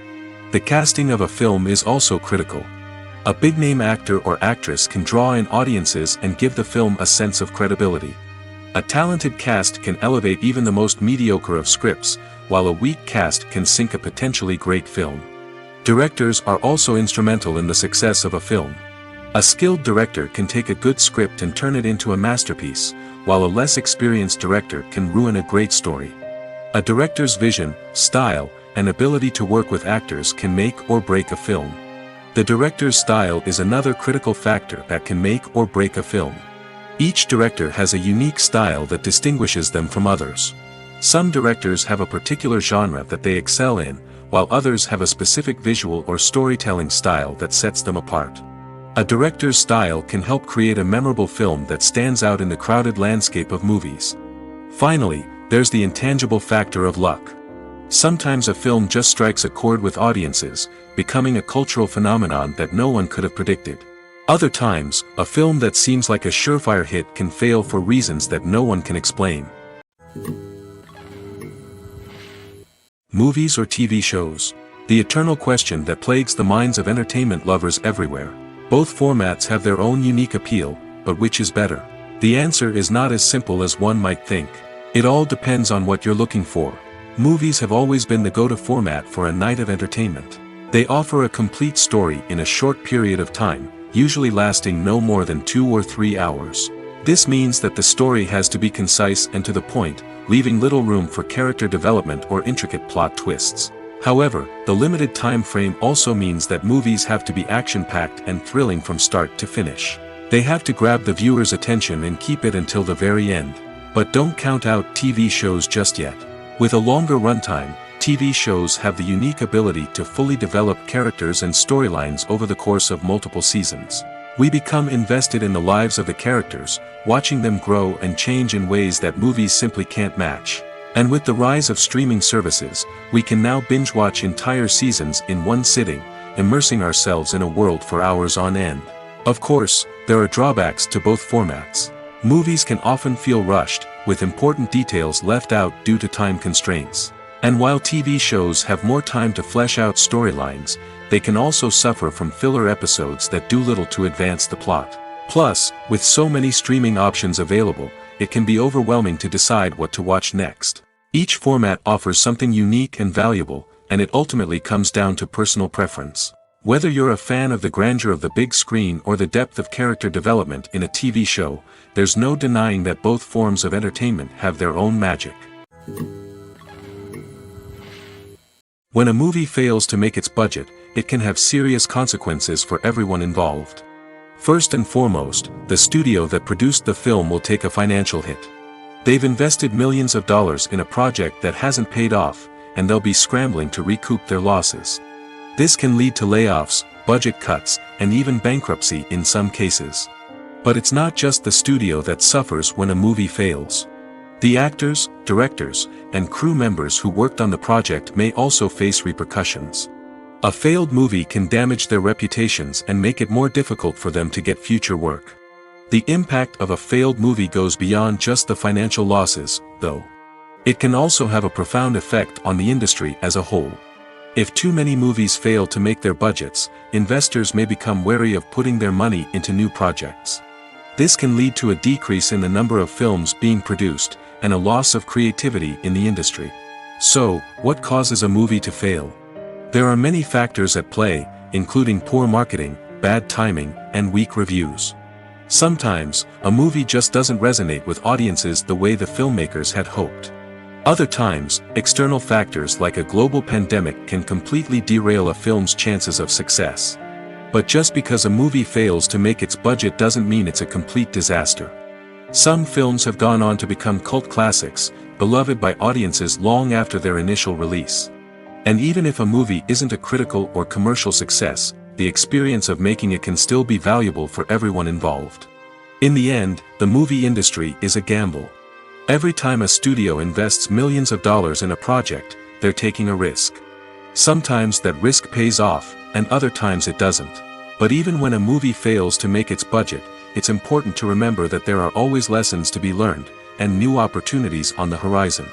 The casting of a film is also critical. A big-name actor or actress can draw in audiences and give the film a sense of credibility. A talented cast can elevate even the most mediocre of scripts, while a weak cast can sink a potentially great film. Directors are also instrumental in the success of a film. A skilled director can take a good script and turn it into a masterpiece, while a less experienced director can ruin a great story. A director's vision, style, and ability to work with actors can make or break a film. The director's style is another critical factor that can make or break a film. Each director has a unique style that distinguishes them from others. Some directors have a particular genre that they excel in, while others have a specific visual or storytelling style that sets them apart. A director's style can help create a memorable film that stands out in the crowded landscape of movies. Finally, there's the intangible factor of luck. Sometimes a film just strikes a chord with audiences, becoming a cultural phenomenon that no one could have predicted. Other times, a film that seems like a surefire hit can fail for reasons that no one can explain. Movies or TV shows? The eternal question that plagues the minds of entertainment lovers everywhere. Both formats have their own unique appeal, but which is better? The answer is not as simple as one might think. It all depends on what you're looking for. Movies have always been the go-to format for a night of entertainment. They offer a complete story in a short period of time, usually lasting no more than 2 or 3 hours. This means that the story has to be concise and to the point, leaving little room for character development or intricate plot twists. However, the limited time frame also means that movies have to be action-packed and thrilling from start to finish. They have to grab the viewer's attention and keep it until the very end. But don't count out TV shows just yet. With a longer runtime, TV shows have the unique ability to fully develop characters and storylines over the course of multiple seasons. We become invested in the lives of the characters, watching them grow and change in ways that movies simply can't match. And with the rise of streaming services, we can now binge-watch entire seasons in one sitting, immersing ourselves in a world for hours on end. Of course, there are drawbacks to both formats. Movies can often feel rushed, with important details left out due to time constraints. And while TV shows have more time to flesh out storylines, they can also suffer from filler episodes that do little to advance the plot. Plus, with so many streaming options available, it can be overwhelming to decide what to watch next. Each format offers something unique and valuable, and it ultimately comes down to personal preference. Whether you're a fan of the grandeur of the big screen or the depth of character development in a TV show, there's no denying that both forms of entertainment have their own magic. When a movie fails to make its budget, it can have serious consequences for everyone involved. First and foremost, the studio that produced the film will take a financial hit. They've invested millions of dollars in a project that hasn't paid off, and they'll be scrambling to recoup their losses. This can lead to layoffs, budget cuts, and even bankruptcy in some cases. But it's not just the studio that suffers when a movie fails. The actors, directors, and crew members who worked on the project may also face repercussions. A failed movie can damage their reputations and make it more difficult for them to get future work. The impact of a failed movie goes beyond just the financial losses, though. It can also have a profound effect on the industry as a whole. If too many movies fail to make their budgets, investors may become wary of putting their money into new projects. This can lead to a decrease in the number of films being produced, and a loss of creativity in the industry. So, what causes a movie to fail? There are many factors at play, including poor marketing, bad timing, and weak reviews. Sometimes, a movie just doesn't resonate with audiences the way the filmmakers had hoped. Other times, external factors like a global pandemic can completely derail a film's chances of success. But just because a movie fails to make its budget doesn't mean it's a complete disaster. Some films have gone on to become cult classics, beloved by audiences long after their initial release. And even if a movie isn't a critical or commercial success, the experience of making it can still be valuable for everyone involved. In the end, the movie industry is a gamble. Every time a studio invests millions of dollars in a project, they're taking a risk. Sometimes that risk pays off, and other times it doesn't. But even when a movie fails to make its budget, it's important to remember that there are always lessons to be learned, and new opportunities on the horizon.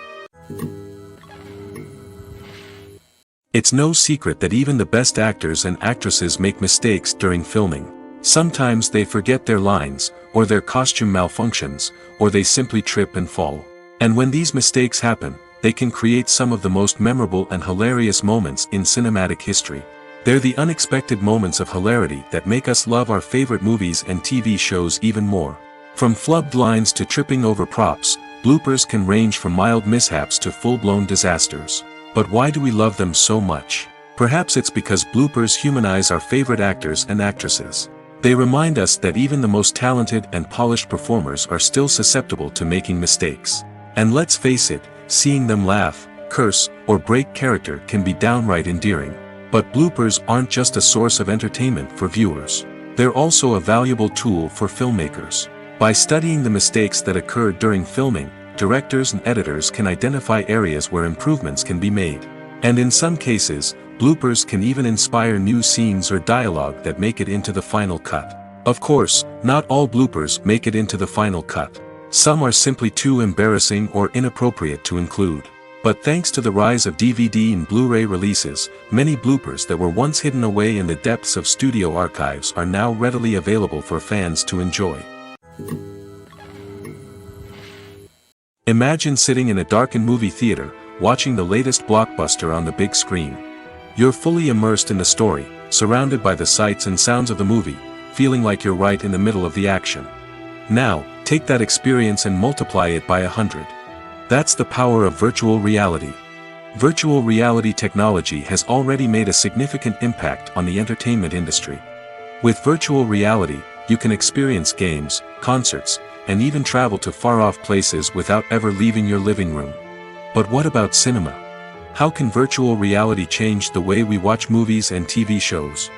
It's no secret that even the best actors and actresses make mistakes during filming. Sometimes they forget their lines, or their costume malfunctions, or they simply trip and fall. And when these mistakes happen, they can create some of the most memorable and hilarious moments in cinematic history. They're the unexpected moments of hilarity that make us love our favorite movies and TV shows even more. From flubbed lines to tripping over props, bloopers can range from mild mishaps to full-blown disasters. But why do we love them so much? Perhaps it's because bloopers humanize our favorite actors and actresses. They remind us that even the most talented and polished performers are still susceptible to making mistakes. And let's face it, seeing them laugh, curse, or break character can be downright endearing. But bloopers aren't just a source of entertainment for viewers. They're also a valuable tool for filmmakers. By studying the mistakes that occur during filming, directors and editors can identify areas where improvements can be made. And in some cases, bloopers can even inspire new scenes or dialogue that make it into the final cut. Of course, not all bloopers make it into the final cut. Some are simply too embarrassing or inappropriate to include. But thanks to the rise of DVD and Blu-ray releases, many bloopers that were once hidden away in the depths of studio archives are now readily available for fans to enjoy. Imagine sitting in a darkened movie theater, watching the latest blockbuster on the big screen. You're fully immersed in the story, surrounded by the sights and sounds of the movie, feeling like you're right in the middle of the action. Now, take that experience and multiply it by 100. That's the power of virtual reality. Virtual reality technology has already made a significant impact on the entertainment industry. With virtual reality, you can experience games, concerts, and even travel to far-off places without ever leaving your living room. But what about cinema? How can virtual reality change the way we watch movies and TV shows?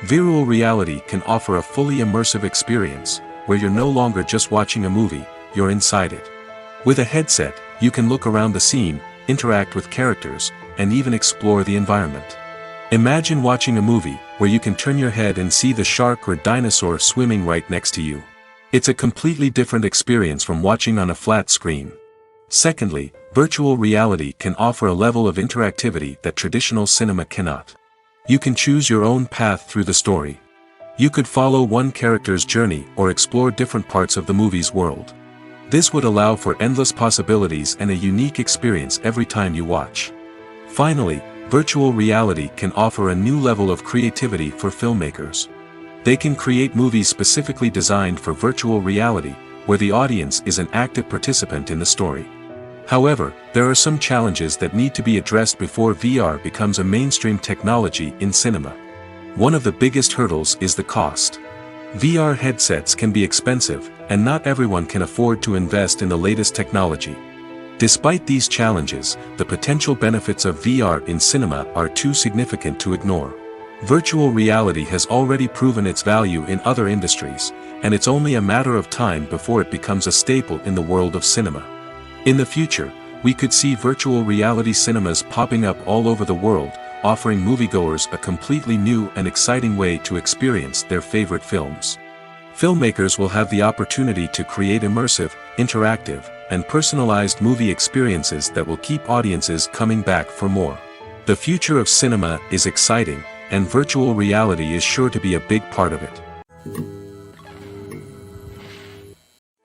Virtual reality can offer a fully immersive experience, where you're no longer just watching a movie, you're inside it. With a headset, you can look around the scene, interact with characters, and even explore the environment. Imagine watching a movie, where you can turn your head and see the shark or dinosaur swimming right next to you. It's a completely different experience from watching on a flat screen. Secondly, virtual reality can offer a level of interactivity that traditional cinema cannot. You can choose your own path through the story. You could follow one character's journey or explore different parts of the movie's world. This would allow for endless possibilities and a unique experience every time you watch. Finally, virtual reality can offer a new level of creativity for filmmakers. They can create movies specifically designed for virtual reality, where the audience is an active participant in the story. However, there are some challenges that need to be addressed before VR becomes a mainstream technology in cinema. One of the biggest hurdles is the cost. VR headsets can be expensive, and not everyone can afford to invest in the latest technology. Despite these challenges, the potential benefits of VR in cinema are too significant to ignore. Virtual reality has already proven its value in other industries, and it's only a matter of time before it becomes a staple in the world of cinema. In the future, we could see virtual reality cinemas popping up all over the world, offering moviegoers a completely new and exciting way to experience their favorite films. Filmmakers will have the opportunity to create immersive, interactive, and personalized movie experiences that will keep audiences coming back for more. The future of cinema is exciting, and virtual reality is sure to be a big part of it.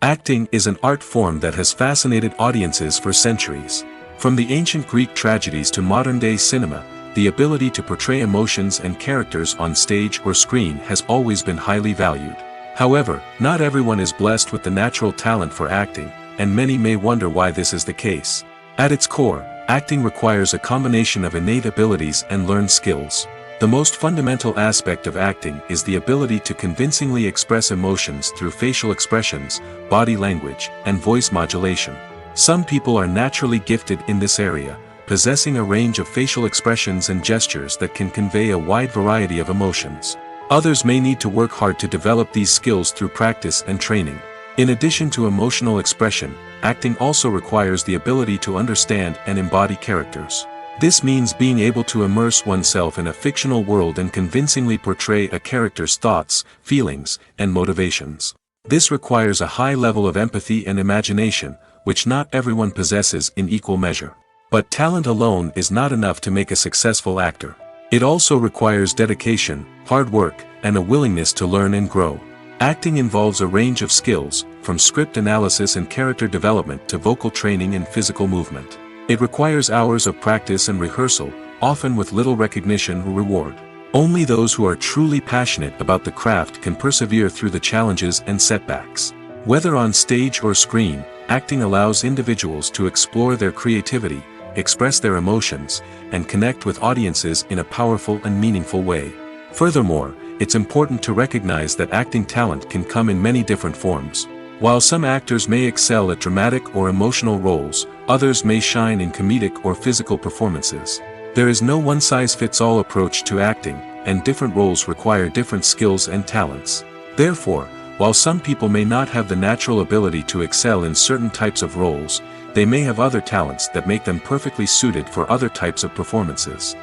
Acting is an art form that has fascinated audiences for centuries. From the ancient Greek tragedies to modern-day cinema, the ability to portray emotions and characters on stage or screen has always been highly valued. However, not everyone is blessed with the natural talent for acting, and many may wonder why this is the case. At its core, acting requires a combination of innate abilities and learned skills. The most fundamental aspect of acting is the ability to convincingly express emotions through facial expressions, body language, and voice modulation. Some people are naturally gifted in this area, possessing a range of facial expressions and gestures that can convey a wide variety of emotions. Others may need to work hard to develop these skills through practice and training. In addition to emotional expression, acting also requires the ability to understand and embody characters. This means being able to immerse oneself in a fictional world and convincingly portray a character's thoughts, feelings, and motivations. This requires a high level of empathy and imagination, which not everyone possesses in equal measure. But talent alone is not enough to make a successful actor. It also requires dedication, hard work, and a willingness to learn and grow. Acting involves a range of skills, from script analysis and character development to vocal training and physical movement. It requires hours of practice and rehearsal, often with little recognition or reward. Only those who are truly passionate about the craft can persevere through the challenges and setbacks. Whether on stage or screen, acting allows individuals to explore their creativity, express their emotions, and connect with audiences in a powerful and meaningful way. Furthermore, it's important to recognize that acting talent can come in many different forms. While some actors may excel at dramatic or emotional roles, others may shine in comedic or physical performances. There is no one-size-fits-all approach to acting, and different roles require different skills and talents. Therefore, while some people may not have the natural ability to excel in certain types of roles, they may have other talents that make them perfectly suited for other types of performances.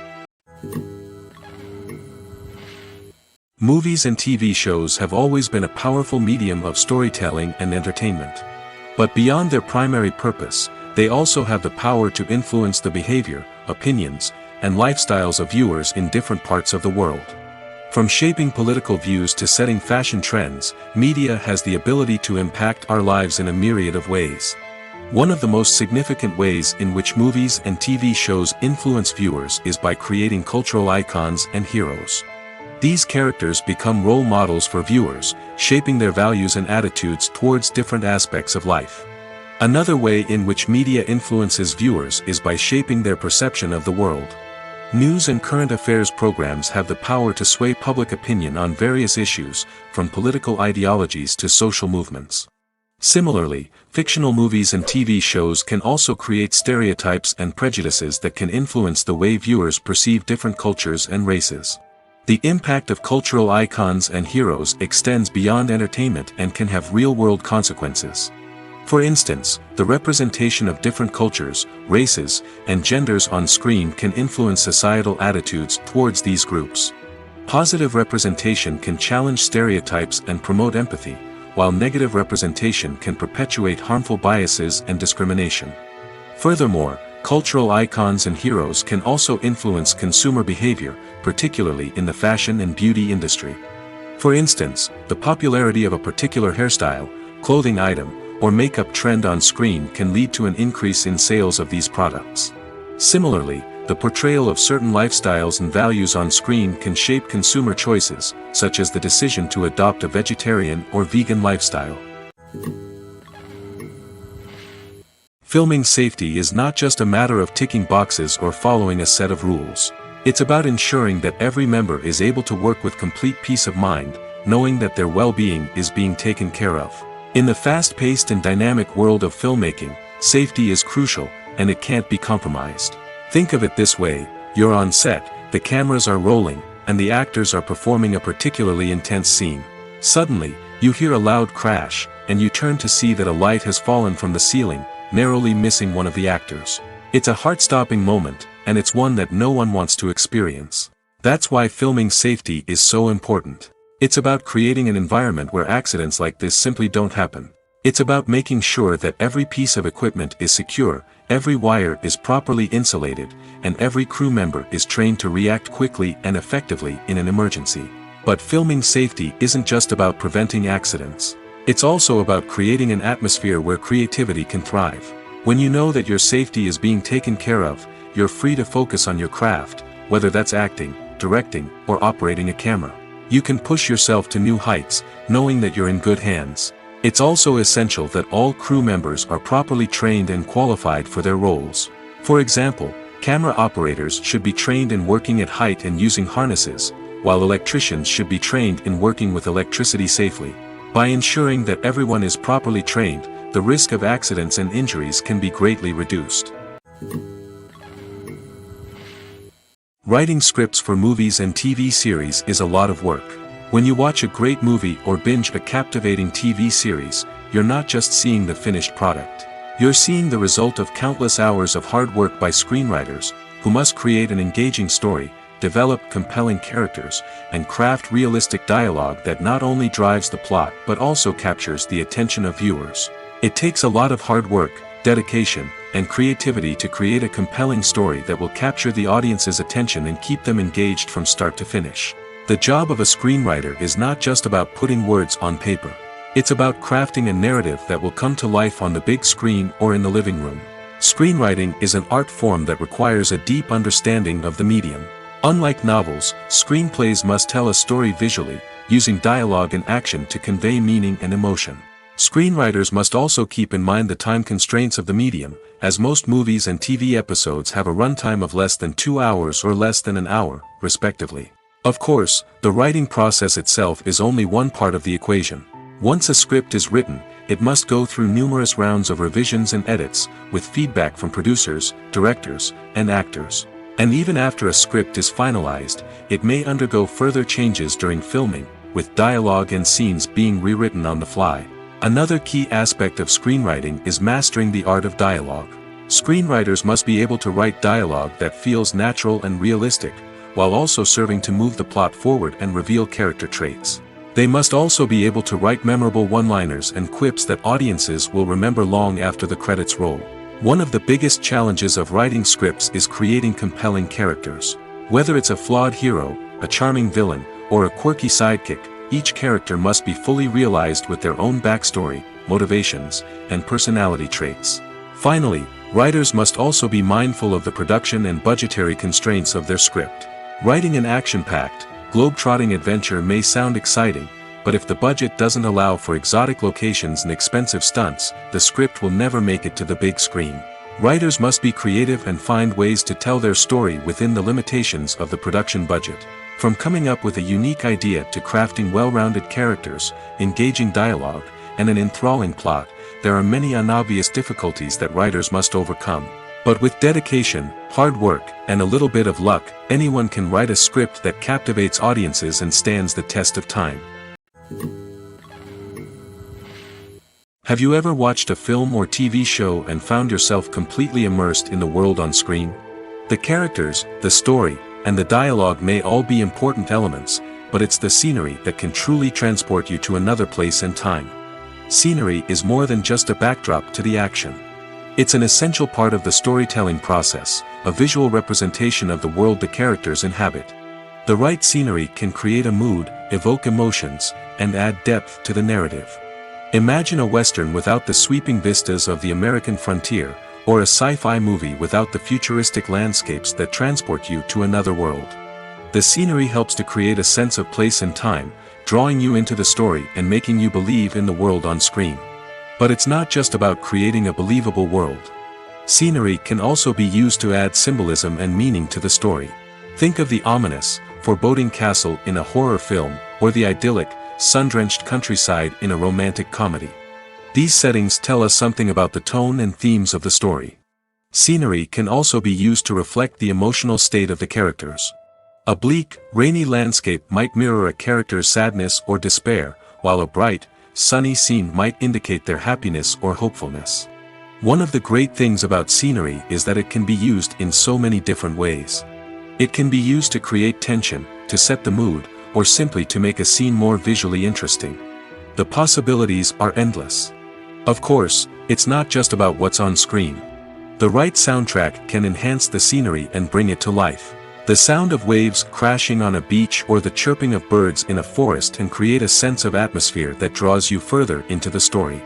Movies and TV shows have always been a powerful medium of storytelling and entertainment. But beyond their primary purpose, they also have the power to influence the behavior, opinions, and lifestyles of viewers in different parts of the world. From shaping political views to setting fashion trends, media has the ability to impact our lives in a myriad of ways. One of the most significant ways in which movies and TV shows influence viewers is by creating cultural icons and heroes. These characters become role models for viewers, shaping their values and attitudes towards different aspects of life. Another way in which media influences viewers is by shaping their perception of the world. News and current affairs programs have the power to sway public opinion on various issues, from political ideologies to social movements. Similarly, fictional movies and TV shows can also create stereotypes and prejudices that can influence the way viewers perceive different cultures and races. The impact of cultural icons and heroes extends beyond entertainment and can have real-world consequences. For instance, the representation of different cultures, races, and genders on screen can influence societal attitudes towards these groups. Positive representation can challenge stereotypes and promote empathy, while negative representation can perpetuate harmful biases and discrimination. Furthermore, cultural icons and heroes can also influence consumer behavior, particularly in the fashion and beauty industry. For instance, the popularity of a particular hairstyle, clothing item, or makeup trend on screen can lead to an increase in sales of these products. Similarly, the portrayal of certain lifestyles and values on screen can shape consumer choices, such as the decision to adopt a vegetarian or vegan lifestyle. Filming safety is not just a matter of ticking boxes or following a set of rules. It's about ensuring that every member is able to work with complete peace of mind, knowing that their well-being is being taken care of. In the fast-paced and dynamic world of filmmaking, safety is crucial, and it can't be compromised. Think of it this way: you're on set, the cameras are rolling, and the actors are performing a particularly intense scene. Suddenly, you hear a loud crash, and you turn to see that a light has fallen from the ceiling, narrowly missing one of the actors. It's a heart-stopping moment, and it's one that no one wants to experience. That's why filming safety is so important. It's about creating an environment where accidents like this simply don't happen. It's about making sure that every piece of equipment is secure, every wire is properly insulated, and every crew member is trained to react quickly and effectively in an emergency. But filming safety isn't just about preventing accidents. It's also about creating an atmosphere where creativity can thrive. When you know that your safety is being taken care of, you're free to focus on your craft, whether that's acting, directing, or operating a camera. You can push yourself to new heights, knowing that you're in good hands. It's also essential that all crew members are properly trained and qualified for their roles. For example, camera operators should be trained in working at height and using harnesses, while electricians should be trained in working with electricity safely. By ensuring that everyone is properly trained, the risk of accidents and injuries can be greatly reduced. Writing scripts for movies and TV series is a lot of work. When you watch a great movie or binge a captivating TV series, you're not just seeing the finished product. You're seeing the result of countless hours of hard work by screenwriters, who must create an engaging story, develop compelling characters, and craft realistic dialogue that not only drives the plot but also captures the attention of viewers. It takes a lot of hard work, dedication, and creativity to create a compelling story that will capture the audience's attention and keep them engaged from start to finish. The job of a screenwriter is not just about putting words on paper. It's about crafting a narrative that will come to life on the big screen or in the living room. Screenwriting is an art form that requires a deep understanding of the medium. Unlike novels, screenplays must tell a story visually, using dialogue and action to convey meaning and emotion. Screenwriters must also keep in mind the time constraints of the medium, as most movies and TV episodes have a runtime of less than 2 hours or less than an hour, respectively. Of course, the writing process itself is only one part of the equation. Once a script is written, it must go through numerous rounds of revisions and edits, with feedback from producers, directors, and actors. And even after a script is finalized, it may undergo further changes during filming, with dialogue and scenes being rewritten on the fly. Another key aspect of screenwriting is mastering the art of dialogue. Screenwriters must be able to write dialogue that feels natural and realistic, while also serving to move the plot forward and reveal character traits. They must also be able to write memorable one-liners and quips that audiences will remember long after the credits roll. One of the biggest challenges of writing scripts is creating compelling characters. Whether it's a flawed hero, a charming villain, or a quirky sidekick, each character must be fully realized with their own backstory, motivations, and personality traits. Finally, writers must also be mindful of the production and budgetary constraints of their script. Writing an action-packed, globe-trotting adventure may sound exciting, but if the budget doesn't allow for exotic locations and expensive stunts, the script will never make it to the big screen. Writers must be creative and find ways to tell their story within the limitations of the production budget. From coming up with a unique idea to crafting well-rounded characters, engaging dialogue, and an enthralling plot, there are many unobvious difficulties that writers must overcome. But with dedication, hard work, and a little bit of luck, anyone can write a script that captivates audiences and stands the test of time. Have you ever watched a film or TV show and found yourself completely immersed in the world on screen? The characters, the story, and the dialogue may all be important elements, but it's the scenery that can truly transport you to another place and time. Scenery is more than just a backdrop to the action. It's an essential part of the storytelling process, a visual representation of the world the characters inhabit. The right scenery can create a mood, evoke emotions, and add depth to the narrative. Imagine a Western without the sweeping vistas of the American frontier, or a sci-fi movie without the futuristic landscapes that transport you to another world. The scenery helps to create a sense of place and time, drawing you into the story and making you believe in the world on screen. But it's not just about creating a believable world. Scenery can also be used to add symbolism and meaning to the story. Think of the ominous, foreboding castle in a horror film, or the idyllic, sun-drenched countryside in a romantic comedy. These settings tell us something about the tone and themes of the story. Scenery can also be used to reflect the emotional state of the characters. A bleak, rainy landscape might mirror a character's sadness or despair, while a bright, sunny scene might indicate their happiness or hopefulness. One of the great things about scenery is that it can be used in so many different ways. It can be used to create tension, to set the mood, or simply to make a scene more visually interesting. The possibilities are endless. Of course, it's not just about what's on screen. The right soundtrack can enhance the scenery and bring it to life. The sound of waves crashing on a beach or the chirping of birds in a forest can create a sense of atmosphere that draws you further into the story.